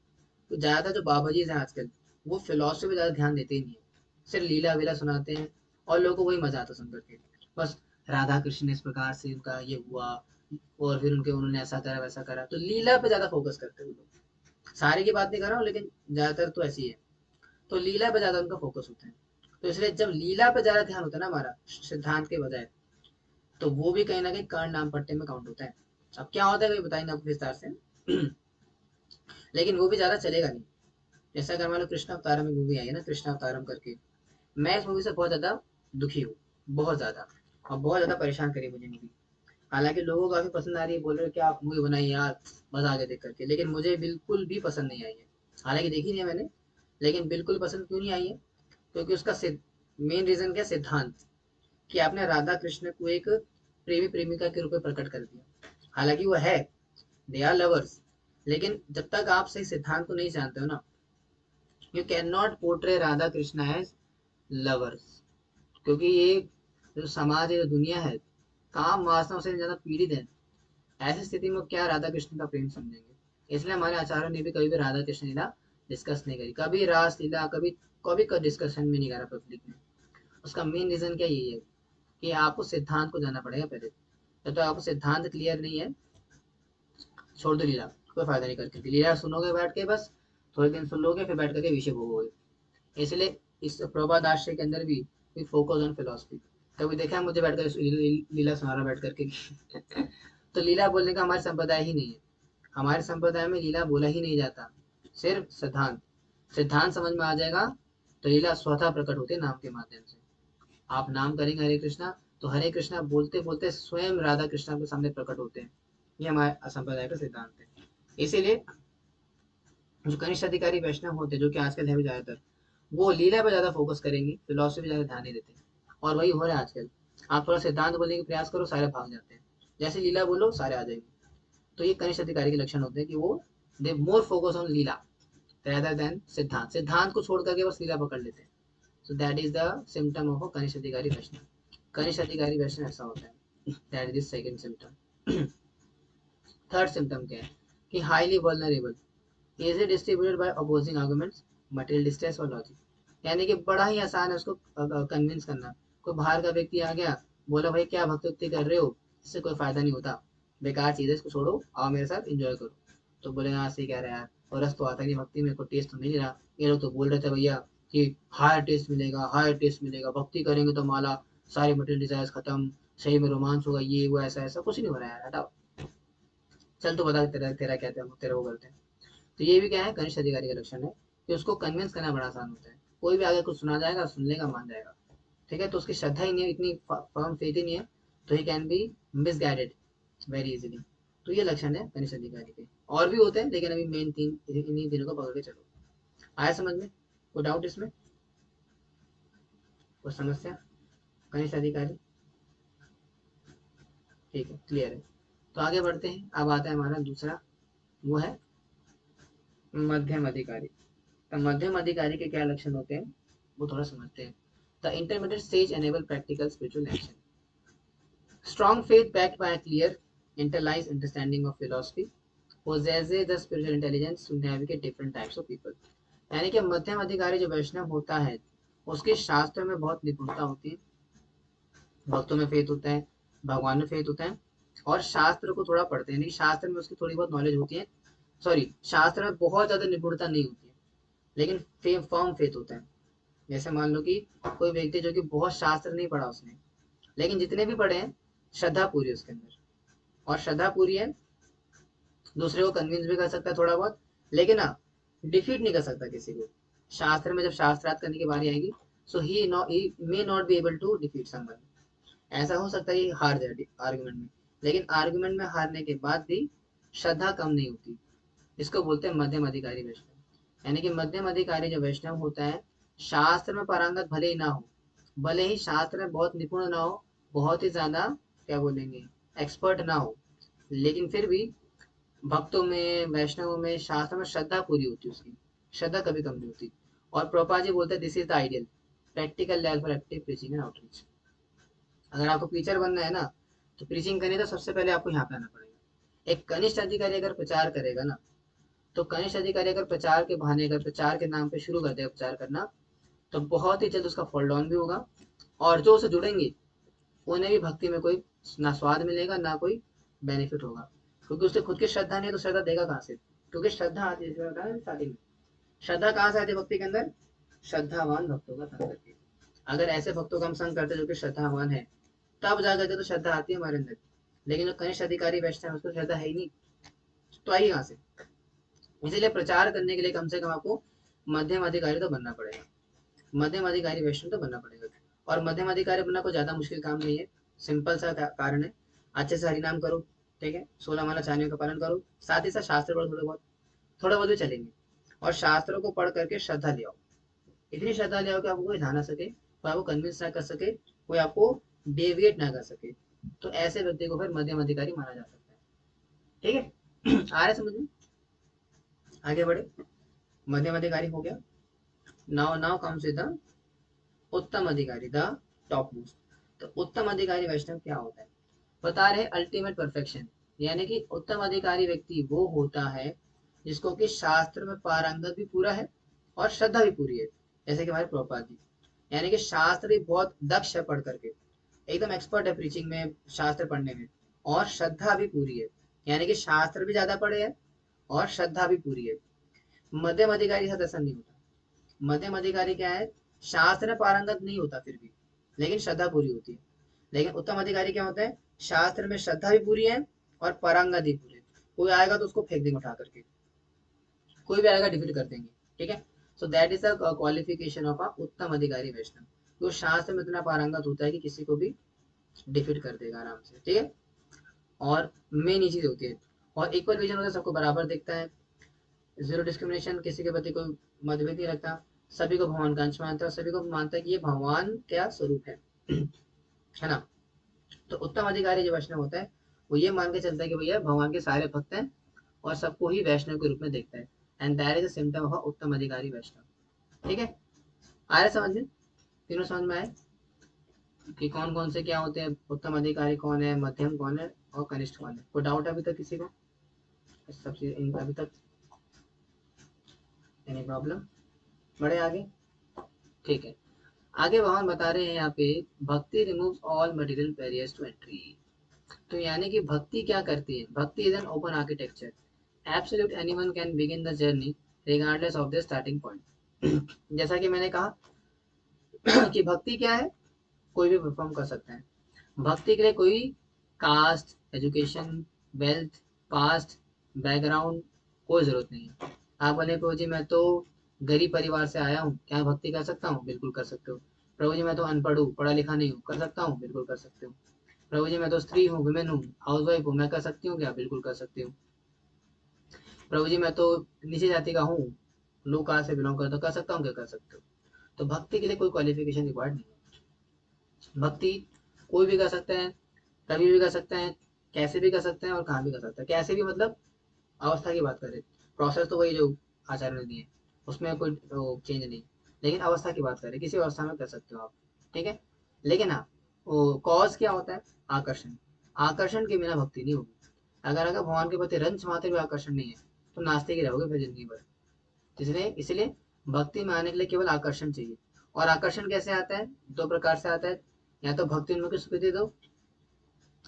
तो ज्यादा जो बाबा जी हैं आजकल वो फिलोसफी पे ज्यादा ध्यान देते ही नहीं है, सिर्फ लीला वीला सुनाते हैं और लोगों को वही मजा आता सुन करके। बस राधा कृष्ण इस प्रकार से उनका ये हुआ, और फिर उन्होंने ऐसा करा वैसा करा, तो लीला पे ज्यादा फोकस करते हैं वो लोग। सारे की बात नहीं कर रहा हूँ, लेकिन ज्यादातर तो ऐसी है। तो लीला पे ज्यादा उनका फोकस होता है। तो इसलिए जब लीला पे ज्यादा ध्यान होता है ना हमारा सिद्धांत के बजाय, तो वो भी कहीं ना कहीं कर्ण नाम पट्टे में काउंट होता है। अब क्या होता है कभी बताएंगे आपको विस्तार से। लेकिन वो भी ज्यादा चलेगा नहीं। जैसा अगर मान लो कृष्ण अवतारम में मूवी आई है ना, कृष्ण अवतारम करके, मैं इस मूवी से बहुत ज्यादा दुखी हूँ, बहुत ज्यादा, और बहुत ज्यादा परेशान करी मुझे मूवी। हालांकि लोगों को काफी पसंद आ रही है, बोल रहे हैं कि आप मूवी बनाई यार, मजा आ गया देख करके, लेकिन मुझे बिल्कुल भी पसंद नहीं आई है। हालांकि देखी नहीं है मैंने, लेकिन बिल्कुल पसंद क्यों नहीं आई है, क्योंकि उसका मेन रीजन क्या, सिद्धांत, कि आपने राधा कृष्ण को एक प्रेमी प्रेमिका के रूप में प्रकट कर दिया। हालांकि वो है, दे आर लवर्स, लेकिन जब तक आप सही सिद्धांत को नहीं जानते हो ना, you can not portray Radha Krishna as lovers. क्योंकि ये जो समाज है, जो दुनिया है, काम वासना से ज्यादा पीड़ित है। ऐसी स्थिति में क्या राधा कृष्ण का प्रेम समझेंगे। इसलिए हमारे आचार्यों ने भी कभी भी राधा कृष्ण लीला डिस्कस नहीं करी, कभी रास लीला कभी कभी का डिस्कशन में नहीं करा पब्लिक में। उसका मेन रीजन क्या यही है कि आपको सिद्धांत को जाना पड़ेगा पहले। जब तो आपको सिद्धांत क्लियर नहीं है, छोड़ दो लीला, कोई फायदा नहीं करती। लीला सुनोगे बैठ के बस, थोड़े दिन सुन लोगे, फिर बैठ करके विषय भोगोगे। इसलिए इस प्रभात आश्रय के अंदर भी वी फोकस ऑन फिलोसफी। कभी देखा है मुझे बैठ कर लीला सुना रहा बैठ करके। तो लीला बोलने का हमारे संप्रदाय ही नहीं है। हमारे संप्रदाय में लीला बोला ही नहीं जाता, सिर्फ सिद्धांत। सिद्धांत समझ में आ जाएगा तो लीला स्वतः प्रकट होती है नाम के माध्यम से। आप नाम करेंगे हरे कृष्णा, तो हरे कृष्णा बोलते बोलते स्वयं राधा कृष्णा के सामने प्रकट होते हैं। ये हमारे संप्रदाय का सिद्धांत है। इसीलिए जो कनिष्ठ अधिकारी वैष्णव होते हैं, जो कि आजकल है भी ज्यादातर, वो लीला पे ज्यादा फोकस करेंगे, फिलोसफी पे ज्यादा ध्यान नहीं देते। और वही हो रहा है आजकल। आप थोड़ा सिद्धांत बोलने का प्रयास करो, सारे भाग जाते हैं। जैसे लीला बोलो, सारे आ जाएंगे। तो ये कनिष्ठ अधिकारी के लक्षण होते हैं कि वो they more focus on lila rather than सिद्धांत। सिद्धांत को छोड़ करके बस लीला पकड़ लेते हैं। So that is the symptom of a कनिष्ठ अधिकारी वैष्णव। कनिष्ठ अधिकारी वैष्णव ऐसा होता है। That is second symptom. Third symptom क्या है कि highly vulnerable, easy distributed by opposing arguments, material distress और लॉजिक। यानी कि बड़ा ही आसान है उसको कन्विंस करना। कोई बाहर का व्यक्ति आ गया, बोला भाई क्या भक्ति कर रहे हो, इससे कोई फायदा नहीं होता, बेकार चीज है, इसको छोड़ो, आओ मेरे साथ एंजॉय करो। तो बोले हाँ सही कह रहा है यार, और रस तो आता नहीं भक्ति में, कोई टेस्ट तो मिल नहीं रहा। ये लोग तो बोल रहे थे भैया कि हायर टेस्ट मिलेगा, हायर टेस्ट मिलेगा, भक्ति करेंगे तो माला सारे मटेरियल डिजायर्स खत्म, सही में रोमांस होगा, ये वो ऐसा ऐसा कुछ नहीं हो रहा है यार, हटाओ। चल तो बता तेरा तेरा क्या तेरा वो गलत है। तो ये भी क्या है, कनिष्ठ अधिकारी का लक्षण है कि उसको कन्विंस करना बड़ा आसान होता है। कोई भी आगे कुछ सुना जाएगा, सुन लेगा, मान जाएगा। ठीक है, तो उसकी श्रद्धा ही नहीं है, इतनी फर्म फेथ ही नहीं है, तो he can be misguided very easily. तो ये लक्षण है कनिष्ठ अधिकारी के। और भी होते हैं, लेकिन अभी मेन तीन, इन्हीं तीनों को पकड़ के चलो। आया समझ में? कोई डाउट इसमें, कोई समस्या? कनिष्ठ अधिकारी ठीक है, क्लियर है। तो आगे बढ़ते हैं। अब आता है हमारा दूसरा, वो है मध्यम अधिकारी। तो मध्यम अधिकारी के क्या लक्षण होते हैं वो थोड़ा समझते हैं। The intermediate stage enable practical spiritual action, strong faith backed by a clear internalized understanding of philosophy, possesses the spiritual intelligence to navigate different types of people। यानी कि मध्यम अधिकारी जो वैष्णव होता है, उसके शास्त्र में बहुत निपुणता होती है, भक्तों में फेथ होता है, भगवान में फेथ होता है, और शास्त्र को थोड़ा पढ़ते हैं, नहीं शास्त्र में उसकी थोड़ी बहुत नॉलेज होती है। सॉरी, शास्त्र में बहुत ज्यादा निपुणता नहीं होती है, लेकिन फर्म फेथ होता है। जैसे मान लो कि कोई व्यक्ति जो कि बहुत शास्त्र नहीं पढ़ा उसने, लेकिन जितने भी पढ़े हैं, श्रद्धा पूरी है उसके अंदर, और श्रद्धा पूरी है, दूसरे को कन्विंस भी कर सकता है थोड़ा बहुत, लेकिन हाँ, डिफीट नहीं कर सकता किसी को। शास्त्र में जब शास्त्रार्थ करने की बारी आएगी, so he may not be able to defeat someone. ऐसा हो सकता है कि हार जाए आर्गुमेंट में, लेकिन आर्गुमेंट में हारने के बाद भी श्रद्धा कम नहीं होती। इसको बोलते हैं मध्यम अधिकारी वैष्णव। यानी कि मध्यम अधिकारी जो वैष्णव होता है, शास्त्र में पारंगत भले ही ना हो, भले ही शास्त्र में बहुत निपुण ना हो, बहुत ही ज्यादा क्या बोलेंगे एक्सपर्ट ना हो, लेकिन फिर भी भक्तों में, वैष्णवों में, शास्त्र में श्रद्धा पूरी होती है उसकी, श्रद्धा कभी कम नहीं होती। और प्रभुपाद जी बोलते हैं this is the ideal practical level for active preaching and outreach. अगर आपको प्रीचर बनना है ना, तो प्रीचिंग करनी, तो सबसे पहले आपको यहाँ पे आना पड़ेगा। एक कनिष्ठ अधिकारी अगर प्रचार करेगा ना, तो कनिष्ठ अधिकारी अगर प्रचार के बहाने, अगर प्रचार के नाम पे शुरू कर देगा प्रचार करना, तो बहुत ही जल्द उसका फॉल डाउन भी होगा। और जो उसे जुड़ेंगे, उन्हें भी भक्ति में कोई ना स्वाद मिलेगा, ना कोई बेनिफिट होगा, क्योंकि उससे खुद की श्रद्धा नहीं है तो श्रद्धा देगा कहाँ से? क्योंकि श्रद्धा आती है, जैसे बताया स्टार्टिंग में, श्रद्धा कहाँ से आती है भक्ति के अंदर? श्रद्धावान भक्तों का संग करके। अगर ऐसे भक्तों का हम संग करते जो कि श्रद्धावान है, तब जा करके तो श्रद्धा आती है हमारे अंदर। लेकिन जो कनिष्ठ अधिकारी बैठते हैं उसको श्रद्धा है ही नहीं, तो आई कहाँ से? इसीलिए प्रचार करने के लिए कम से कम आपको मध्यम अधिकारी तो बनना पड़ेगा, मध्यम अधिकारी वैष्णव तो बनना पड़ेगा। और मध्यम अधिकारी बनना कोई ज्यादा मुश्किल काम नहीं है, सिंपल सा कारण है, अच्छे से हरिनाम करो, ठीक है, 16 माला चानियों का पालन करो, साथ ही साथ शास्त्र पढ़ो, थोड़ा बहुत भी चलेंगे, और शास्त्रों को पढ़ करके श्रद्धा ले आओ, इतनी श्रद्धा ले आओ कि आपको कोई ढा ना सके, कोई आपको कन्विंस ना कर सके, कोई आपको डेविएट ना कर सके, तो ऐसे व्यक्ति को फिर मध्यम अधिकारी माना जा सकता है। ठीक है आ रहा है समझ में? आगे बढ़े, मध्यम अधिकारी हो गया। Now now comes with the उत्तम अधिकारी, द टॉप मोस्ट। तो उत्तम अधिकारी वैष्णव क्या होता है? बता रहे अल्टीमेट परफेक्शन, यानी कि उत्तम अधिकारी व्यक्ति वो होता है जिसको कि शास्त्र में पारंगत भी पूरा है और श्रद्धा भी पूरी है, जैसे कि हमारे प्रभुपाद जी, यानी कि शास्त्र भी बहुत दक्ष है पढ़ करके, एकदम एक्सपर्ट है प्रीचिंग में, शास्त्र पढ़ने में, और श्रद्धा भी पूरी है, यानी कि शास्त्र भी ज्यादा पढ़े है और श्रद्धा भी पूरी है। मध्यम अधिकारी के साथ ऐसा नहीं होता। मध्यम अधिकारी क्या है, शास्त्र में पारंगत नहीं होता फिर भी, लेकिन श्रद्धा पूरी होती है। लेकिन उत्तम अधिकारी क्या होता है, शास्त्र में श्रद्धा भी पूरी है और पारंगत भी पूरी है। कोई आएगा तो उसको फेंक देंगे उठा करके, कोई भी आएगा डिफीट कर देंगे, ठीक है। So that is the qualification of a उत्तम अधिकारी वैष्णव, जो शास्त्र में इतना पारंगत होता है कि किसी को भी डिफीट कर देगा आराम से, ठीक है। और मेन ये चीज होती है, और इक्वल विजन होता है, सबको बराबर देखता है, जीरो डिस्क्रिमिनेशन, किसी के प्रति कोई मतभेद नहीं रखता, सभी को भगवान का अंश मानता है, सभी को मानता है कि ये भगवान क्या स्वरूप है ना। तो उत्तम अधिकारी जो वैष्णव होता है वो ये मान के चलता है कि भैया भगवान के सारे भक्त हैं और सबको ही वैष्णव के रूप में देखता है, and that is a symptom of उत्तम अधिकारी वैष्णव। ठीक है, आ रहा समझ में? तीनों समझ में आए कि कौन कौन से क्या होते हैं, उत्तम अधिकारी कौन है, मध्यम कौन है और कनिष्ठ कौन है? कोई डाउट अभी तक किसी को सब चीज अभी तक? Any problem? बड़े आगे, ठीक है। आगे भगवान बता रहे हैं यहाँ पे, bhakti removes all material barriers to entry. तो यानी कि भक्ति क्या करती है? Bhakti is an open architecture, absolute anyone can begin the journey regardless of the starting point. जैसा कि मैंने कहा कि भक्ति क्या है, कोई भी परफॉर्म कर सकता है। भक्ति के लिए कोई caste, education, wealth, past, background, कोई जरूरत नहीं है। आप बोले प्रभु जी मैं तो गरीब परिवार से आया हूँ, क्या भक्ति कर सकता हूँ? बिल्कुल कर सकते हो। प्रभु जी मैं तो अनपढ़ हूँ, पढ़ा लिखा नहीं हूँ, कर सकता हूँ? बिल्कुल कर सकते हो। प्रभु जी मैं तो स्त्री हूँ, वुमेन हूँ, हाउस वाइफ हूँ, मैं कर सकती हूँ क्या? बिल्कुल कर सकती हूँ। प्रभु जी मैं तो नीचे जाति का हूँ, लो कास्ट से बिलोंग करता हूँ, कर सकता हूँ क्या? कर सकते हो। तो भक्ति के लिए कोई क्वालिफिकेशन रिक्वायर्ड नहीं है। भक्ति कोई भी कर सकता है, कभी भी कर सकते हैं, कैसे भी कर सकते हैं और कहाँ भी कर सकते हैं। कैसे भी मतलब अवस्था की बात करें, प्रोसेस तो वही जो आचार्य ने दिए, उसमें कोई चेंज नहीं, लेकिन अवस्था की बात करें, किसी अवस्था में कर सकते हो आप, ठीक है। लेकिन हाँ, कॉज क्या होता है? आकर्षण। आकर्षण के बिना भक्ति नहीं होगी। अगर अगर भगवान के प्रति रंच मात्र भी आकर्षण नहीं है तो नास्तिक ही रहोगे फिर जिंदगी भर। इसलिए इसलिए भक्ति में आने के लिए केवल आकर्षण चाहिए। और आकर्षण कैसे आता है? दो प्रकार से आता है, या तो भक्ति उन्मुख स्वीकृति दो,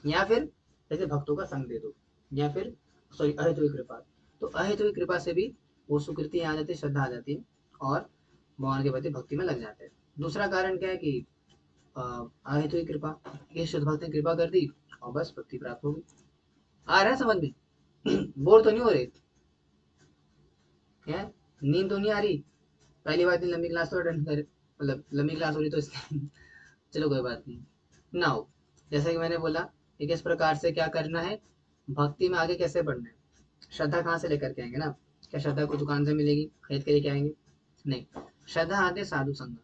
या फिर जैसे भक्तों का संग दे दो, या फिर सॉरी अहेतु कृपा। तो अहेतु कृपा से भी वो सुकृति आ जाती है, श्रद्धा आ जाती है, और भगवान के प्रति भक्ति में लग जाते हैं। दूसरा कारण क्या है कि अहेतु कृपा, ये शुद्ध भक्त ने कृपा कर दी और बस भक्ति प्राप्त हो गई। आ रहा है समझ में? बोर तो नहीं हो रहे हैं? नींद तो नहीं आ रही? पहली बार इतनी लंबी क्लास तो अटेंड कर, मतलब लंबी क्लास हो रही तो इसलिए चलो कोई बात नहीं। नाउ जैसा कि मैंने बोला कि किस प्रकार से क्या करना है, भक्ति में आगे कैसे बढ़ना है। श्रद्धा कहाँ से लेकर के आएंगे ना? क्या श्रद्धा को दुकान से मिलेगी, खरीद के लेके आएंगे? नहीं, श्रद्धा आती है साधु संग,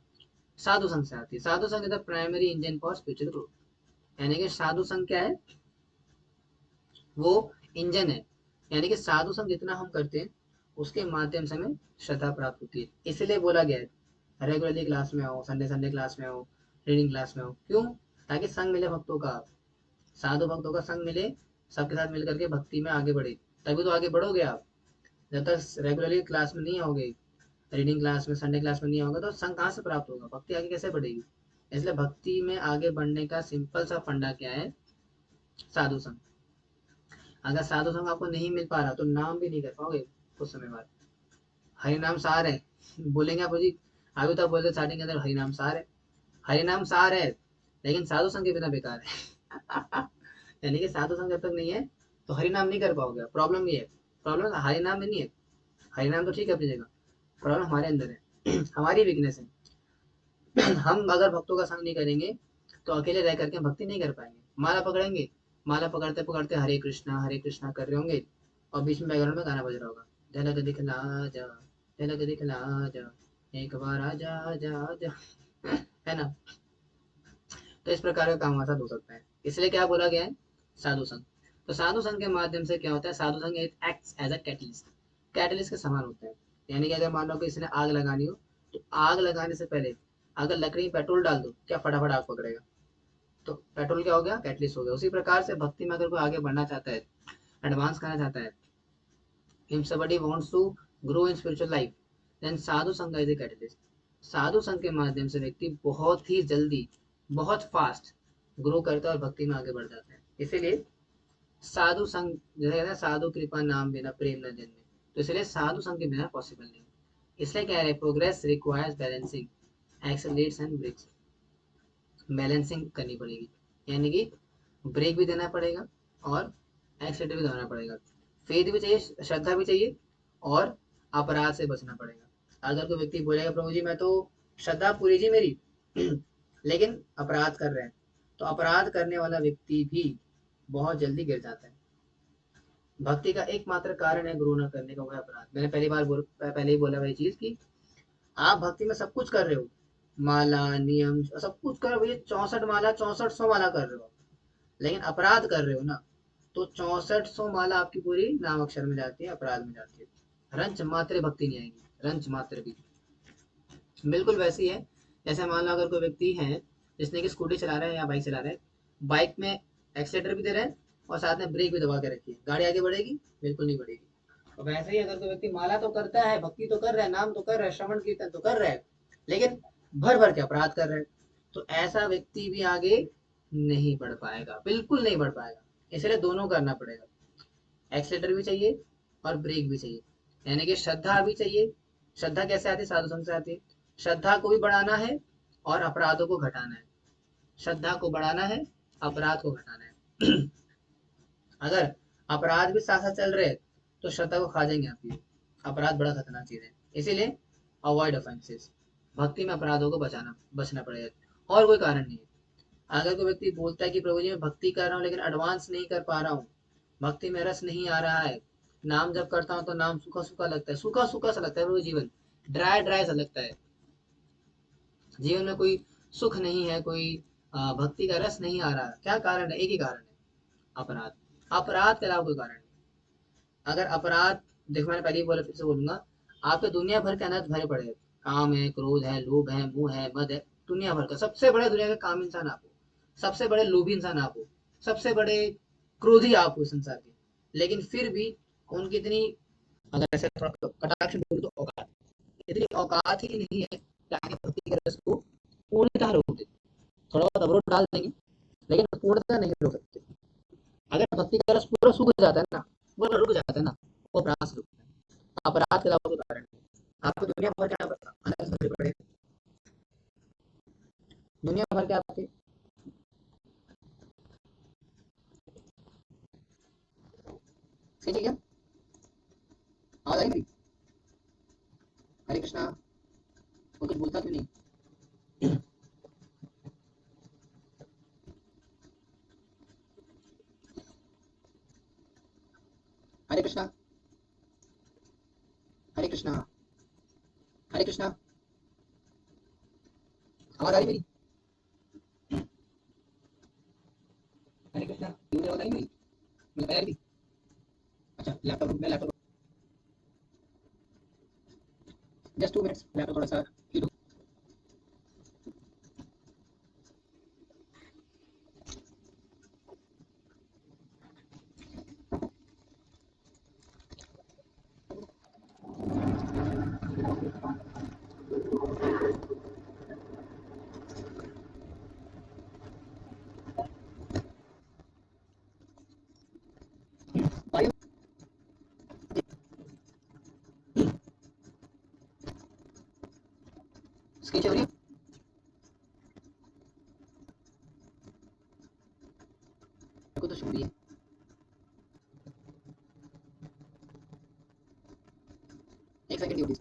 साधु संघ से आती है। साधु संघ is the primary engine for spiritual growth. यानी कि साधु संघ क्या है? वो इंजन है। यानी कि साधु संघ जितना हम करते हैं उसके माध्यम से हमें श्रद्धा प्राप्त होती है। इसलिए बोला गया है रेगुलरली क्लास में आओ, संडे संडे क्लास में आओ, रीडिंग क्लास में आओ। क्यों? ताकि संग मिले भक्तों का, साधु भक्तों का संग मिले, सबके साथ मिल करके भक्ति में आगे बढ़े, तभी तो आगे बढ़ोगे आप। जब तक रेगुलरली क्लास में नहीं आओगे, रीडिंग क्लास में, संडे क्लास में नहीं आओगे, तो संग कहाँ से प्राप्त होगा? भक्ति आगे कैसे बढ़ेगी? इसलिए भक्ति में आगे बढ़ने का सिंपल सा फंडा क्या है? साधु संग। अगर साधु संग आपको नहीं मिल पा रहा तो नाम भी नहीं कर पाओगे कुछ समय बाद। हरि नाम सार है, बोलेंगे आप जी, अभी तो बोलते स्टार्टिंग के अंदर हरि नाम सार है, हरि नाम सार है, लेकिन साधु संग के बिना बेकार है। यानी कि साधु संग जब तक नहीं है तो हरि नाम नहीं कर पाओगे। प्रॉब्लम ये है, प्रॉब्लम हरि नाम में नहीं है, हरि नाम तो ठीक है अपनी जगह, प्रॉब्लम हमारे अंदर है। हमारी वीकनेस है। हम अगर भक्तों का संग नहीं करेंगे तो अकेले रह करके भक्ति नहीं कर पाएंगे। माला पकड़ेंगे, माला पकड़ते पकड़ते हरे कृष्णा कर रहे होंगे और बीच में बैकग्राउंड में गाना बज रहा होगा, झलक दिखला जा, झलक दिखला जा, एक बार आजा आजा आजा, है ना। तो इस प्रकार का काम हमारे साथ हो सकता है, इसलिए क्या बोला गया है, साधु संघ। तो साधु संघ के माध्यम से क्या होता है, sadhu sangha acts as a catalyst, catalyst के समान होता है। यानी कि अगर मान लो किसी ने आग लगानी हो तो आग लगाने से पहले अगर लकड़ी में पेट्रोल डाल दो, क्या फटाफट आग पकड़ेगा, तो पेट्रोल क्या हो गया, कैटलिस्ट हो गया। उसी प्रकार से भक्ति में अगर कोई आगे बढ़ना चाहता है, एडवांस करना चाहता है, if somebody wants to grow in spiritual life, then साधु संघ इज ए कैटलिस्ट। साधु संघ के माध्यम से व्यक्ति बहुत ही जल्दी, बहुत फास्ट ग्रो करता है और भक्ति में आगे बढ़ जाता है। इसीलिए साधु संघ, जैसे कहते हैं साधु कृपा नाम बिना प्रेम न जन्मे, तो इसलिए साधु संघ के बिना पॉसिबल नहीं। इसलिए कह रहे हैं progress requires balancing, accelerates and brakes. Balancing करनी पड़ेगी, यानी कि ब्रेक भी देना पड़ेगा और एक्सेलरेट भी दबाना पड़ेगा। फेथ भी चाहिए, श्रद्धा भी चाहिए, और अपराध से बचना पड़ेगा। अगर कोई व्यक्ति बोलेगा प्रभु जी मैं तो श्रद्धा पूरी जी मेरी, लेकिन अपराध कर रहे हैं, तो अपराध करने वाला व्यक्ति भी बहुत जल्दी गिर जाता है। भक्ति का एकमात्र कारण है ग्रो न करने का, वह अपराध। मैंने पहले ही बोला वही चीज की आप भक्ति में सब कुछ कर रहे हो, माला नियम सब कुछ कर रहे हो, भैया 64 माला 6400 माला कर रहे हो, लेकिन अपराध कर रहे हो ना, तो 6400 माला आपकी पूरी नाम अक्षर में जाती है, अपराध में जाती है। रंच मात्र भक्ति नहीं आएगी, रंच मात्र भी। बिल्कुल वैसी है जैसे मान लो अगर कोई व्यक्ति है जिसने की स्कूटी चला रहा है या बाइक चला रहा है, बाइक में एक्सीलेटर भी दे रहा है और साथ में ब्रेक भी दबा के रखी है, गाड़ी आगे बढ़ेगी, बिल्कुल नहीं बढ़ेगी। तो वैसे ही अगर कोई व्यक्ति माला तो करता है, भक्ति तो कर रहा है, नाम तो कर रहा है, श्रवण कीर्तन तो कर रहा है, लेकिन भर भर के अपराध कर रहा है, तो ऐसा व्यक्ति भी आगे नहीं बढ़ पाएगा, बिल्कुल नहीं बढ़ पाएगा। इसलिए दोनों करना पड़ेगा, एक्सीलेटर भी चाहिए और ब्रेक भी चाहिए, यानी कि श्रद्धा भी चाहिए। श्रद्धा कैसे आती है, साधु संग से आती है। श्रद्धा को भी बढ़ाना है और अपराधों को घटाना है, श्रद्धा को बढ़ाना है, अपराध को घटाना है। अगर अपराध भी साथ साथ चल रहे तो श्रद्धा को खा जाएंगे आपकी। अपराध बड़ा खतरनाक चीज है, इसीलिए अवॉइड ऑफेंसेस, भक्ति में अपराधों को बचना पड़ेगा, और कोई कारण नहीं है। अगर कोई व्यक्ति बोलता है कि प्रभु जी मैं भक्ति कर रहा हूँ लेकिन एडवांस नहीं कर पा रहा हूँ, भक्ति में रस नहीं आ रहा है, नाम जब करता हूँ तो नाम सूखा सूखा लगता है, सूखा सूखा सा लगता है, प्रभु जीवन ड्राई ड्राई सा लगता है, जीवन में कोई सुख नहीं है, कोई भक्ति का रस नहीं आ रहा। क्या कारण है, एक ही कारण है, अपराध। अपराध के अलावा कोई कारण नहीं। अगर अपराध, देखो मैंने पहले ही बोला, फिर से बोलूंगा, आपके दुनिया भर के अनर्थ भरे पड़े हैं, काम है, क्रोध है, लोभ है, मुंह है, मद है, दुनिया भर का। सबसे बड़े दुनिया का काम इंसान आप हो, सबसे बड़े लोभी इंसान आप हो, सबसे बड़े क्रोधी आप हो संसार के, लेकिन फिर भी उनकी इतनी, अगर ऐसे थोड़ा कटाक्ष बोलूं तो औकात, इतनी औकात ही नहीं है कि आगे भक्ति के रस को पूर्णतः रोक दे। थोड़ा बहुत अवरोध डाल देंगे लेकिन पूर्णतः नहीं रोक सकते। अगर भक्ति का रस पूरा सूख जाता है ना, पूरा रुक जाता है ना, वो अपराध से रुकता है। अपराध के अलावा कोई कारण नहीं। आपको दुनिया भर के अनर्थ भरे पड़े, दुनिया भर के आपके, ठीक है क्या, आवाज आई मेरी, हरे कृष्णा, वो कुछ बोलता क्यों नहीं। हरे कृष्णा, हरे कृष्णा, हरे कृष्णा, आवाज आ रही मेरी, हरे कृष्णा, मुझे आवाज आई मेरी, मुझे आ रही। अच्छा लैपटॉप में, लैपटॉप जस्ट 2 मिनट्स, लैपटॉप थोड़ा सा हीट हो। स्क्रीन शेयर हो रही है? को तो शुक्रिया। एक सेकंड प्लीज।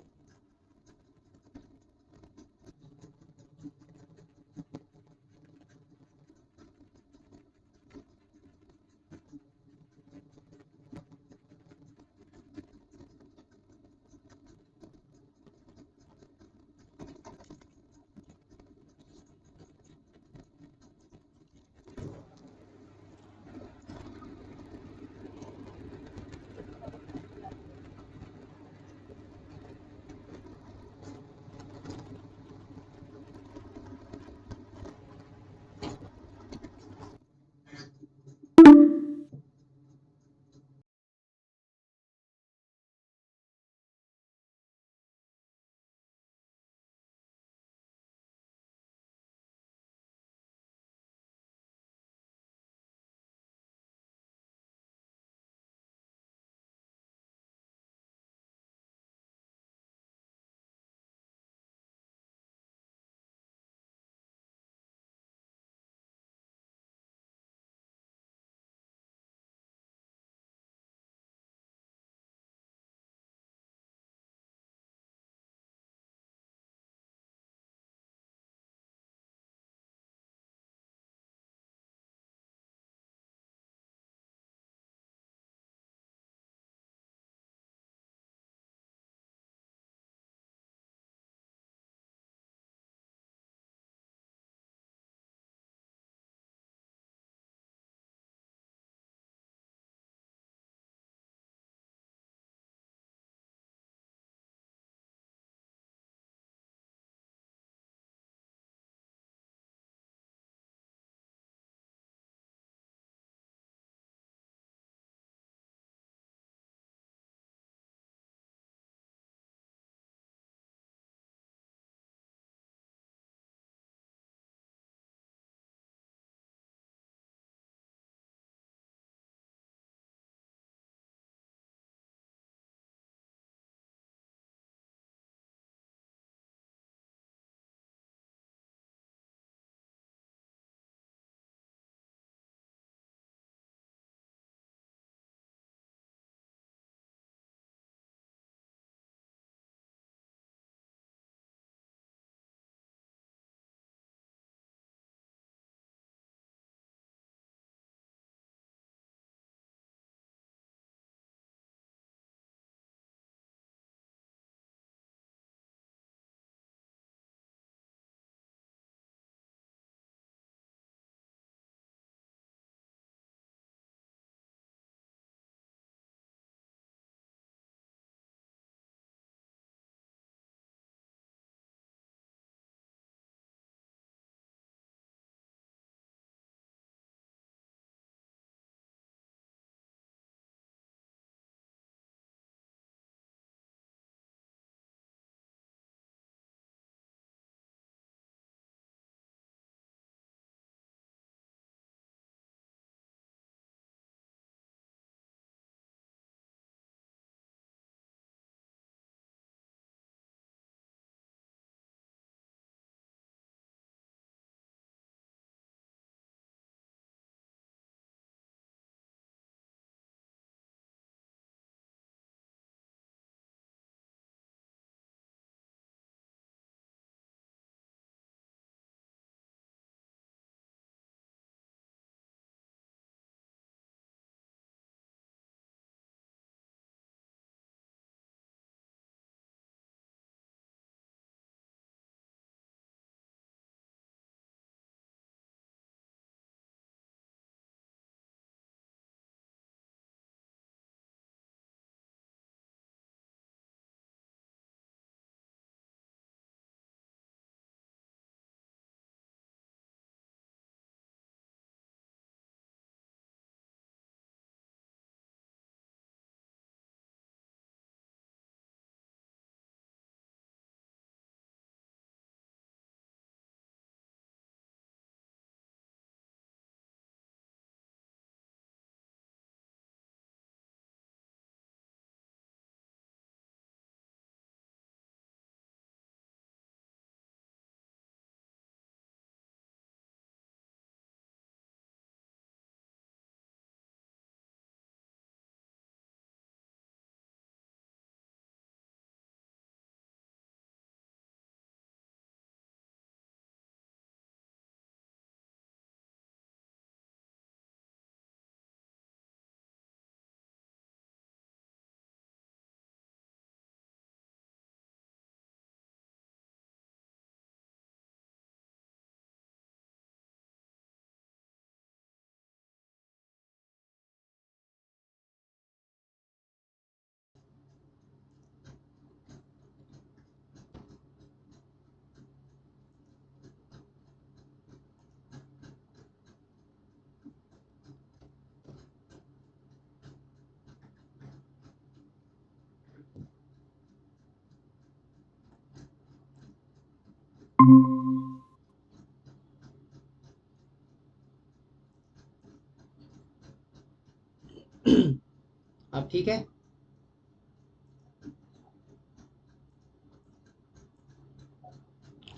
अब ठीक है।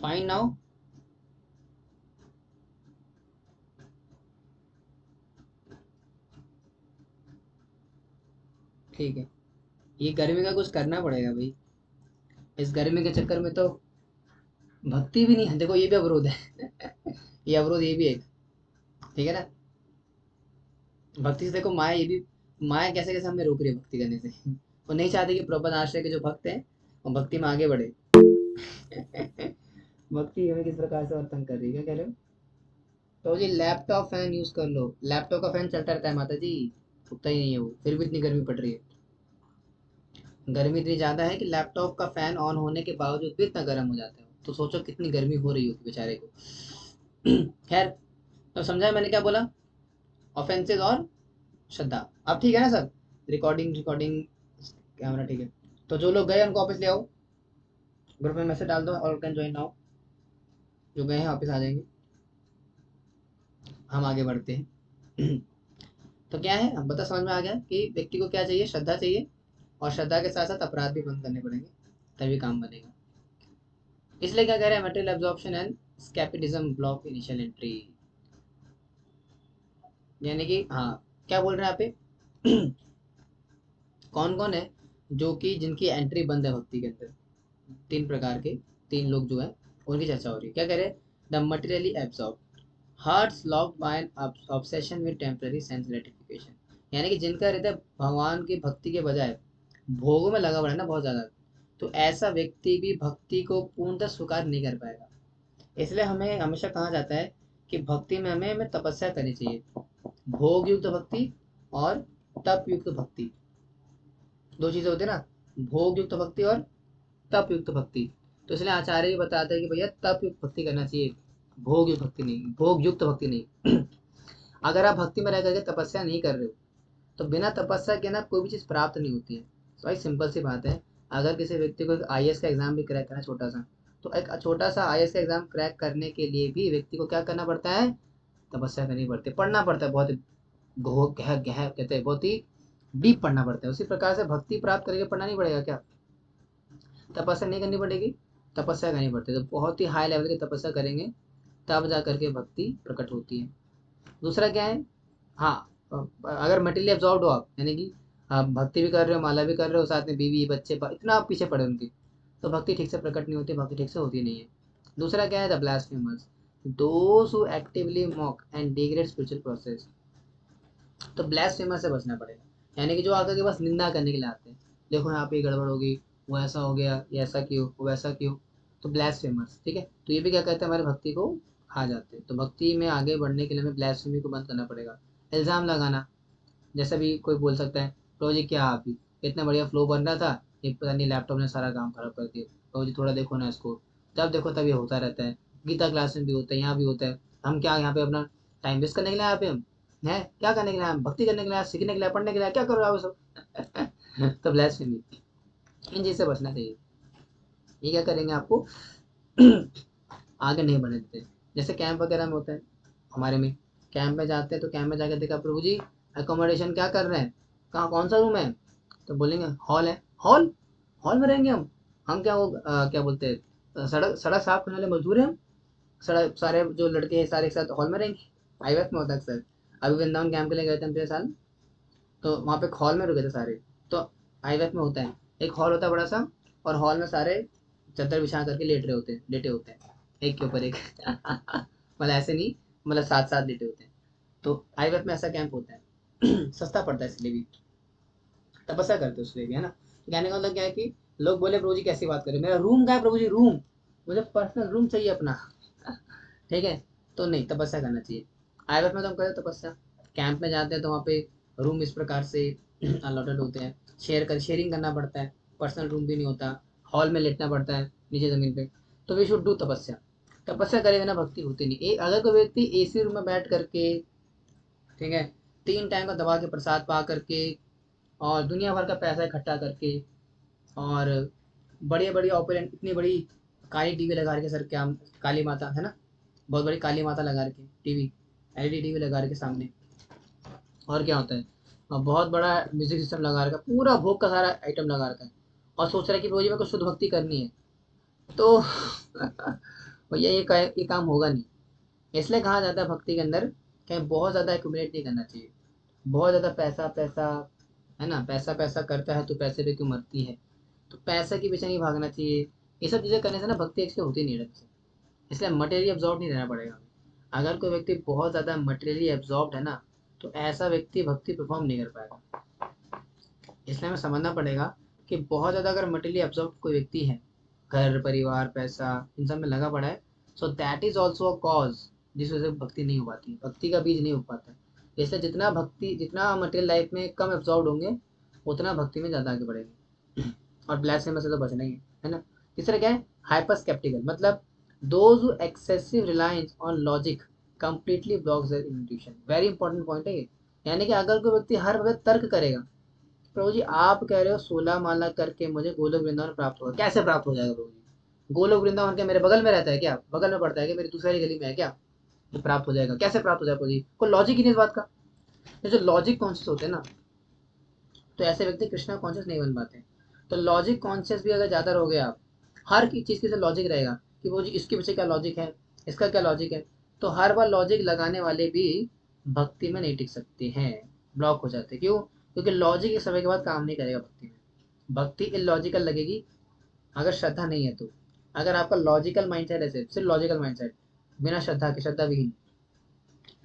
Fine now. ठीक है, ये गर्मी का कुछ करना पड़ेगा भाई। इस गर्मी के चक्कर में तो भक्ति भी नहीं है। देखो ये भी अवरोध है। ये अवरोध ये भी एक, ठीक है ना। भक्ति से देखो माया, ये भी माया कैसे कैसे हमें रोक रही है भक्ति करने से। वो नहीं चाहती कि प्रबंध आश्रय के जो भक्त हैं वो भक्ति में आगे बढ़े। भक्ति हमें किस प्रकार से और तंग कर रही है, क्या कह रहे हो? तो जी लैपटॉप फैन यूज कर लो। लैपटॉप का फैन चलता रहता है माता जी, उतना ही नहीं है वो, फिर भी इतनी गर्मी पड़ रही है। गर्मी इतनी ज्यादा है कि लैपटॉप का फैन ऑन होने के बावजूद भी इतना गर्म हो जाता है, तो सोचो कितनी गर्मी हो रही होगी बेचारे को। खैर, तो समझा मैंने क्या बोला? ऑफेंसेस और श्रद्धा। अब ठीक है ना सर? रिकॉर्डिंग रिकॉर्डिंग कैमरा ठीक है। तो जो लोग गए उनको वापस ले आओ, ग्रुप में मैसेज डाल दो और कैन ज्वाइन नाउ। जो गए हैं वापस आ जाएंगे, हम आगे बढ़ते हैं। तो क्या है, हम बता समझ में आ गया कि व्यक्ति को क्या चाहिए? श्रद्धा चाहिए, और श्रद्धा के साथ साथ अपराध भी बंद करने पड़ेंगे, तभी काम बनेगा। इसलिए क्या कह रहे हैं? Material absorption and scepticism block initial entry. यानी कि हाँ, क्या बोल रहे हैं यहाँ पे? कौन कौन है जो कि जिनकी एंट्री बंद है भक्ति के अंदर? तीन प्रकार के, तीन लोग जो है उनकी चर्चा हो रही है। क्या कह रहे हैं? The materially absorb, hearts locked by an obsession with temporary sense gratification. यानी कि जिनका हृदय भगवान की भक्ति के बजाय भोगों में लगा हुआ है ना बहुत ज्यादा, तो ऐसा व्यक्ति भी भक्ति को पूर्णतः स्वीकार नहीं कर पाएगा। इसलिए हमें हमेशा कहा जाता है कि भक्ति में हमें तपस्या करनी चाहिए। भोग युक्त भक्ति और तप युक्त भक्ति, दो चीजें होती है ना, भोग युक्त भक्ति और तप युक्त भक्ति। तो इसलिए आचार्य भी बताते हैं कि भैया तप युक्त भक्ति करना चाहिए, भोग युक्त भक्ति नहीं, भोग युक्त भक्ति नहीं। अगर आप भक्ति में रह करके तपस्या नहीं कर रहे हो तो बिना तपस्या के ना कोई भी चीज प्राप्त नहीं होती है। तो भाई सिंपल सी बात है, अगर किसी व्यक्ति को एक आईएएस का एग्जाम भी क्रैक करना छोटा सा, तो एक छोटा सा आईएएस का एग्जाम क्रैक करने के लिए भी व्यक्ति को क्या करना पड़ता है? तपस्या करनी पड़ती है, पढ़ना पड़ता है, बहुत गहन गहन कहते हैं, बहुत ही डीप पढ़ना पड़ता है। उसी प्रकार से भक्ति प्राप्त करके पढ़ना नहीं पड़ेगा क्या? तपस्या नहीं करनी पड़ेगी? तपस्या करनी पड़ती है, तो बहुत ही हाई लेवल की तपस्या करेंगे तब जा करके भक्ति प्रकट होती है। दूसरा क्या है? हाँ, अगर मटेरियल एब्जॉर्ब हो आप, यानी कि आप भक्ति भी कर रहे हो, माला भी कर रहे हो, साथ में बीवी बच्चे इतना आप पीछे पड़े उनके, तो भक्ति ठीक से प्रकट नहीं होती, भक्ति ठीक से होती नहीं है। दूसरा क्या है? The blasphemers, those who actively mock and degrade spiritual process. तो ब्लास्फेमर से बचना पड़ेगा, यानी कि जो आकर के बस निंदा करने के लिए आते हैं, देखो यहाँ पे गड़बड़ होगी, वो ऐसा हो गया, ये ऐसा क्यों, वो वैसा क्यों। तो ब्लास्फेमर्स, ठीक है, तो ये भी क्या कहते हैं? हमारे भक्ति को खा जाते हैं। तो भक्ति में आगे बढ़ने के लिए हमें ब्लास्फेमी को बंद करना पड़ेगा। इल्जाम लगाना, जैसा भी कोई बोल सकता है, प्रभु जी क्या आप ही, इतना बढ़िया फ्लो बन रहा था, ये पता नहीं लैपटॉप ने सारा काम खराब कर दिया, प्रभु जी थोड़ा देखो ना इसको। जब देखो तब ये होता रहता है, गीता क्लास में भी होता है, यहाँ भी होता है। हम क्या यहाँ पे अपना टाइम वेस्ट करने के लिए आए? यहाँ पे हम हैं क्या करने के लिए? हम भक्ति करने के लिए, सीखने के लिए, पढ़ने के लिए, क्या करो आप सब? तो ब्लास्फेमी, इन चीज से बचना चाहिए। ये क्या करेंगे आपको? आगे नहीं बढ़ने देते। जैसे कैंप वगैरह में होता है, हमारे में कैंप में जाते हैं, तो कैंप में जाकर देखा, प्रभु जी अकोमोडेशन क्या कर रहे हैं, कहाँ कौन सा रूम है? तो बोलेंगे हॉल है। हॉल? हॉल में रहेंगे हम क्या वो क्या बोलते हैं, सड़क सड़क साफ करने वाले मजदूर हैं हम? सड़क सारे जो लड़के हैं सारे एक साथ हॉल में रहेंगे? प्राइवेट में होता है अक्सर। अभी वृंदावन कैंप के लिए गए थे हम पिछले साल, तो वहाँ पे हॉल में रुके थे सारे। तो आईवेफ में होता है, एक हॉल होता है बड़ा सा, और हॉल में सारे चादर बिछा करके लेटे होते हैं एक के ऊपर एक। मतलब ऐसे नहीं, मतलब साथ साथ लेटे होते हैं। तो आईवेफ में ऐसा कैंप होता है। सस्ता पड़ता है इसलिए भी, तपस्या करते हैं उसलिए भी, है ना। तो कहने का मतलब क्या है कि लोग बोले प्रभु जी कैसी बात करें, मेरा रूम का है प्रभु जी, रूम, मुझे पर्सनल रूम चाहिए अपना। ठीक है, तो नहीं, तपस्या करना चाहिए। आईवेफ में तो हम करते हैं तपस्या, कैंप में जाते हैं तो वहाँ पे रूम इस प्रकार से अलॉटेड होते हैं, शेयरिंग करना पड़ता है, पर्सनल रूम भी नहीं होता, हॉल में लेटना पड़ता है नीचे जमीन पे। तो वी शुड डू तपस्या। तपस्या करेगा ना भक्ति होती नहीं। अगर कोई व्यक्ति एसी रूम में बैठ करके, ठीक है, 3 टाइम का दबा के प्रसाद पा करके, और दुनिया भर का पैसा इकट्ठा करके, और बड़ी बड़ी ओपेरेंट, इतनी बड़ी काली टीवी लगा के सर, क्या काली माता है ना, बहुत बड़ी काली माता लगा रखी टीवी, एलईडी टीवी लगा रखे सामने। और क्या होता है, बहुत बड़ा म्यूजिक सिस्टम लगा रखा है, पूरा भोग का सारा आइटम लगा रखा है, और सोच रहा है कि रोज मेरे को शुद्ध भक्ति करनी है, तो भैया ये काम होगा नहीं। इसलिए कहा जाता है भक्ति के अंदर कि बहुत ज़्यादा एक्यूमुलेट नहीं करना चाहिए, बहुत ज़्यादा पैसा पैसा, है ना, पैसा पैसा करता है तो पैसे पे क्यों मरती है, तो पैसे के पीछे नहीं भागना चाहिए। ये सब चीज़ें करने से ना भक्ति एक्चुअली होती नहीं रहती, इसलिए मटेरियल एब्जॉर्ब नहीं रहना पड़ेगा। अगर कोई व्यक्ति बहुत ज़्यादा मटेरियली एब्जॉर्ब है ना, तो ऐसा व्यक्ति भक्ति परफॉर्म नहीं कर पाएगा। इसलिए हमें समझना पड़ेगा कि बहुत ज़्यादा अगर मटेरियली एब्जॉर्ब कोई व्यक्ति है, घर परिवार पैसा इन सब में लगा पड़ा है, so that is also a cause जिस वजह से भक्ति नहीं हो पाती, भक्ति का बीज नहीं हो पाता है। इसलिए जितना मटेरियल लाइफ में कम एब्जॉर्ब होंगे, उतना भक्ति में ज़्यादा आगे बढ़ेंगे। और ब्लैस्फेमस से तो बचना ही है ना। तीसरा क्या है, हाइपर स्केप्टिकल, मतलब those who excessive reliance on logic completely blocks their intuition. Very important point है ये। यानी कि अगर कोई व्यक्ति हर वक्त तर्क करेगा, प्रभु जी आप कह रहे हो 16 माला करके मुझे गोलोक वृंदावन प्राप्त होगा, कैसे प्राप्त हो जाएगा प्रभु जी, गोलोक वृंदावन क्या मेरे बगल में रहता है क्या, बगल में पड़ता है क्या, मेरी दूसरी गली में है क्या, तो प्राप्त हो जाएगा, कैसे प्राप्त हो जाएगा प्रभु जी, कोई लॉजिक ही नहीं इस बात का। ये जो लॉजिक कॉन्शियस होते हैं ना, तो ऐसे व्यक्ति कृष्णा कॉन्शियस नहीं बन पाते। तो लॉजिक कॉन्शियस भी अगर ज़्यादा रहोगे आप, हर चीज़ के लॉजिक रहेगा कि वो जी इसके पीछे क्या लॉजिक है, इसका क्या लॉजिक है, तो हर बार लॉजिक लगाने वाले भी भक्ति में नहीं टिक सकते हैं, ब्लॉक हो जाते हैं। क्यों? क्योंकि लॉजिक एक समय के बाद काम नहीं करेगा भक्ति में, भक्ति इलॉजिकल लगेगी अगर श्रद्धा नहीं है तो। अगर आपका लॉजिकल माइंडसेट है, सिर्फ लॉजिकल माइंडसेट बिना श्रद्धा के, श्रद्धा विहीन,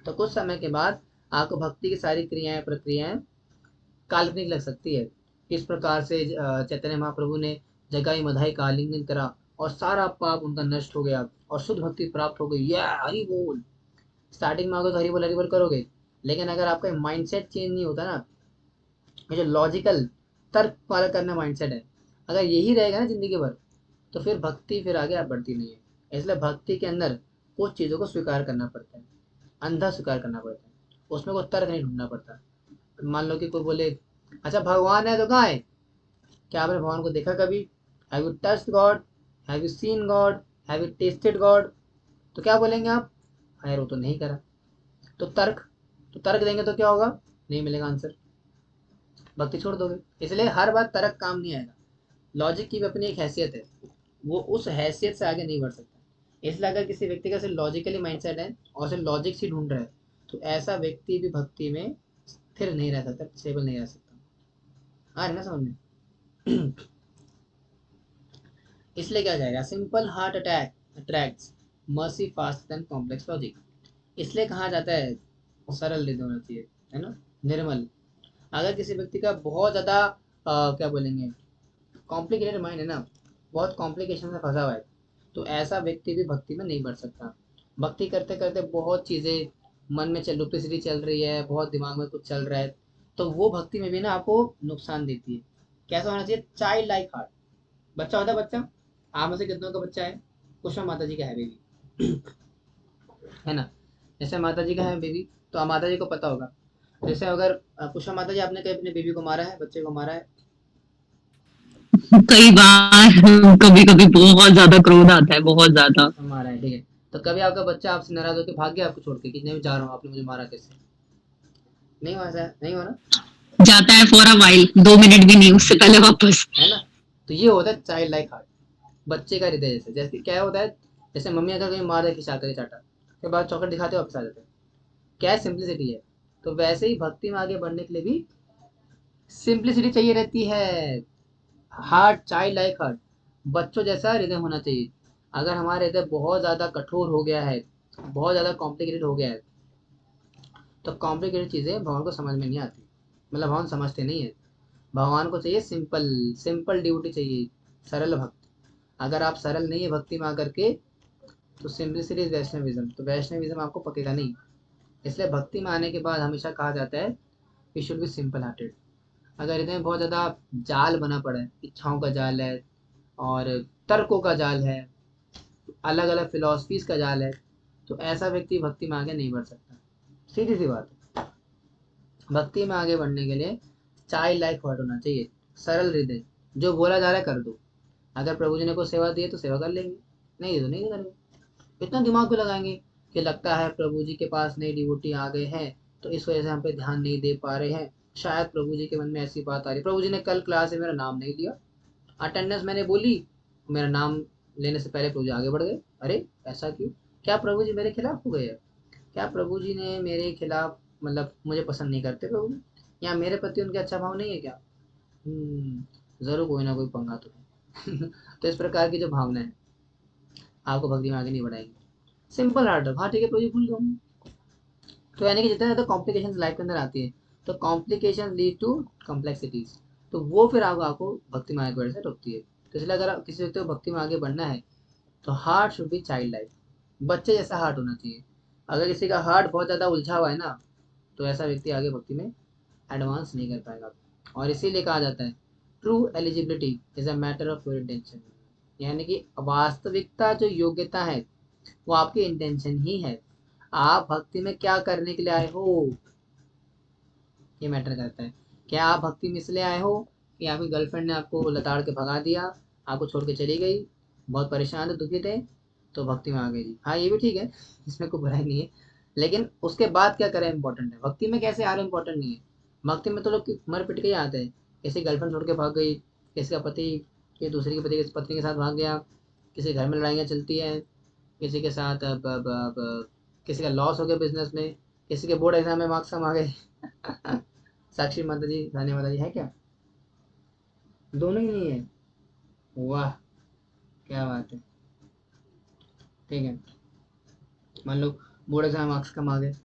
तो कुछ समय के बाद आपको भक्ति की सारी क्रियाएं प्रक्रियाएं काल्पनिक लग सकती है। किस प्रकार से चैतन्य महाप्रभु ने जगाई मधाई का आलिंगन करा और सारा पाप उनका नष्ट हो गया और शुद्ध भक्ति प्राप्त हो गई, या हरि बोल। स्टार्टिंग में आओगे तो हरि बोल करोगे, लेकिन अगर आपका माइंडसेट चेंज नहीं होता ना, ये जो लॉजिकल तर्क वाला करना माइंडसेट है, अगर यही रहेगा ना जिंदगी भर, तो फिर भक्ति फिर आगे आप बढ़ती नहीं है। इसलिए भक्ति के अंदर कुछ चीज़ों को स्वीकार करना पड़ता है, अंधा स्वीकार करना पड़ता है, उसमें कोई तर्क नहीं ढूंढना पड़ता। मान लो कि कोई बोले अच्छा भगवान है तो कहाँ है, क्या आपने भगवान को देखा कभी, have you touched God, have you seen God, have you tested God, तो क्या बोलेंगे आप, यार वो तो नहीं करा। तो तर्क देंगे तो क्या होगा, नहीं मिलेगा आंसर, भक्ति छोड़ दोगे। इसलिए हर बार तर्क काम नहीं आएगा, लॉजिक की भी अपनी एक हैसियत है, वो उस हैसियत से आगे नहीं बढ़ सकता। इसलिए अगर किसी व्यक्ति का सिर्फ लॉजिकली माइंडसेट है और सिर्फ लॉजिक से ढूंढ रहा है, तो ऐसा व्यक्ति भी भक्ति में स्थिर नहीं रह सकता, स्टेबल नहीं रह सकता। आ रहे ना समझ में? इसलिए क्या जाएगा, simple heart attack attracts mercy fast than complex logic. इसलिए कहा जाता है सरल हृदय होना चाहिए, है ना, निर्मल। अगर किसी व्यक्ति का बहुत ज़्यादा क्या बोलेंगे, कॉम्प्लिकेटेड माइंड है ना, बहुत कॉम्प्लिकेशन में फंसा हुआ है, तो ऐसा व्यक्ति भी भक्ति में नहीं बढ़ सकता। भक्ति करते करते बहुत चीज़ें मन में चल डुप्लिसिटी चल रही है, बहुत दिमाग में कुछ चल रहा है, तो वो भक्ति में भी ना आपको नुकसान देती है। कैसा होना चाहिए, चाइल्ड लाइक हार्ट। बच्चा होता है बच्चा, आप में से कितनों का बच्चा है, कुशल माता जी का है बेबी, है ना, जैसे माता जी का है बेबी, तो आप माता जी को पता होगा। जैसे अगर कुशल माता जी आपने कहीं अपने बेबी को मारा है, बच्चे को मारा है, कई बार कभी कभी बहुत ज्यादा क्रोध आता है, बहुत ज्यादा। मारा है, ठीक है, तो कभी आपका बच्चा आपसे नाराज होकर भाग गया आपको छोड़ के कि नहीं जा रहा हूँ, आपने मुझे मारा कैसे, नहीं हुआ, ऐसा नहीं हुआ ना, जाता है फॉर अ वाइल, 2 मिनट भी नहीं, उससे पहले वापस। है ना। तो ये होता है चाइल्ड लाइक हार्ट, बच्चे का हृदय जैसे। जैसे क्या होता है, जैसे मम्मी अगर कहीं मार दे खिंचा कर चाटा, फिर बाद चॉकलेट दिखाते वापस आ जाते हैं, क्या सिंप्लिसिटी है। तो वैसे ही भक्ति में आगे बढ़ने के लिए भी सिंप्लिसिटी चाहिए रहती है। हार्ट, चाइल्ड लाइक हार्ट, बच्चों जैसा हृदय होना चाहिए। अगर हमारा हृदय बहुत ज़्यादा कठोर हो गया है, बहुत ज़्यादा कॉम्प्लिकेटेड हो गया है, तो कॉम्प्लिकेटेड चीज़ें भगवान को समझ में नहीं आती, मतलब भगवान समझते नहीं है। भगवान को चाहिए सिंपल, सिंपल ड्यूटी चाहिए, सरल भक्त। अगर आप सरल नहीं है भक्ति में आकर के, तो सिंपलिसिटी इज वैष्णविज्म, तो वैष्णविज्म आपको पकेगा नहीं। इसलिए भक्ति में आने के बाद हमेशा कहा जाता है we should be simple hearted. अगर हृदय में बहुत ज़्यादा जाल बना पड़ा है, इच्छाओं का जाल है और तर्कों का जाल है, अलग अलग फिलॉसफीज का जाल है, तो ऐसा व्यक्ति भक्ति में आगे नहीं बढ़ सकता। सीधी सी बात है। भक्ति में आगे बढ़ने के लिए चाइल्ड लाइक हार्ट होना चाहिए, सरल हृदय, जो बोला जा रहा है कर दो। अगर प्रभु जी ने कोई सेवा दी है तो सेवा कर लेंगे, नहीं तो नहीं करेंगे। इतना दिमाग को लगाएंगे कि लगता है प्रभु जी के पास नए डिवोटी आ गए हैं, तो इस वजह से हम पे ध्यान नहीं दे पा रहे हैं, शायद प्रभु जी के मन में ऐसी बात आ रही, प्रभु जी ने कल क्लास में मेरा नाम नहीं लिया, अटेंडेंस मैंने बोली, मेरा नाम लेने से पहले प्रभु जी आगे बढ़ गए, अरे ऐसा क्यों? क्या प्रभु जी मेरे खिलाफ हो गए हैं? क्या प्रभु जी ने मेरे खिलाफ, मतलब मुझे पसंद नहीं करते प्रभु जी, या मेरे प्रति उनके अच्छा भाव नहीं है क्या? जरूर कोई ना कोई पंगा तो है। तो इस प्रकार की जो भावना है आपको भक्ति में आगे नहीं बढ़ाएगी। सिंपल हार्ट रखो, हाँ ठीक है प्रभु जी भूल गया। तो यानी कि जितना ज़्यादा कॉम्प्लिकेशन लाइफ के अंदर आती है, तो कॉम्प्लिकेशन लीड टू कॉम्प्लेक्सिटीज, तो वो फिर आपको भक्ति में आगे बढ़ने से रोकती है। तो इसलिए अगर किसी व्यक्ति को भक्ति में आगे बढ़ना है, तो heart should be child life, बच्चे जैसा हार्ट होना चाहिए। अगर किसी का हार्ट बहुत ज़्यादा उलझा हुआ है ना, तो ऐसा व्यक्ति आगे भक्ति में एडवांस नहीं कर पाएगा। और इसीलिए कहा जाता है true eligibility is a matter of your intention, यानी कि वास्तविकता जो योग्यता है वो आपकी इंटेंशन ही है। आप भक्ति में क्या करने के लिए आए हो, ये मैटर करता है। क्या आप भक्ति में इसलिए आए हो कि आपकी गर्लफ्रेंड ने आपको लताड़ के भगा दिया, आपको छोड़ के चली गई, बहुत परेशान थे, दुखी थे, तो भक्ति में आ गए जी, हाँ ये भी ठीक है, इसमें कोई बुराई नहीं है, लेकिन उसके बाद क्या करें इंपॉर्टेंट है। भक्ति में कैसे आ रहे इंपॉर्टेंट नहीं है। भक्ति में तो लोग मर पिट के ही आते हैं, किसी गर्लफ्रेंड छोड़ के भाग गई, किसी का पति के दूसरे के पति की पत्नी के साथ भाग गया, किसी घर में लड़ाइयाँ चलती हैं, किसी के साथ किसी का लॉस हो गया बिजनेस में, किसी के बोर्ड एग्जाम में मार्क्स कम आ गए। साक्षी माता जी, रानी माता जी है क्या? दोनों ही नहीं है। वाह, क्या बात है। ठीक है, मान लो बोर्ड एग्जाम मार्क्स कम आ गए,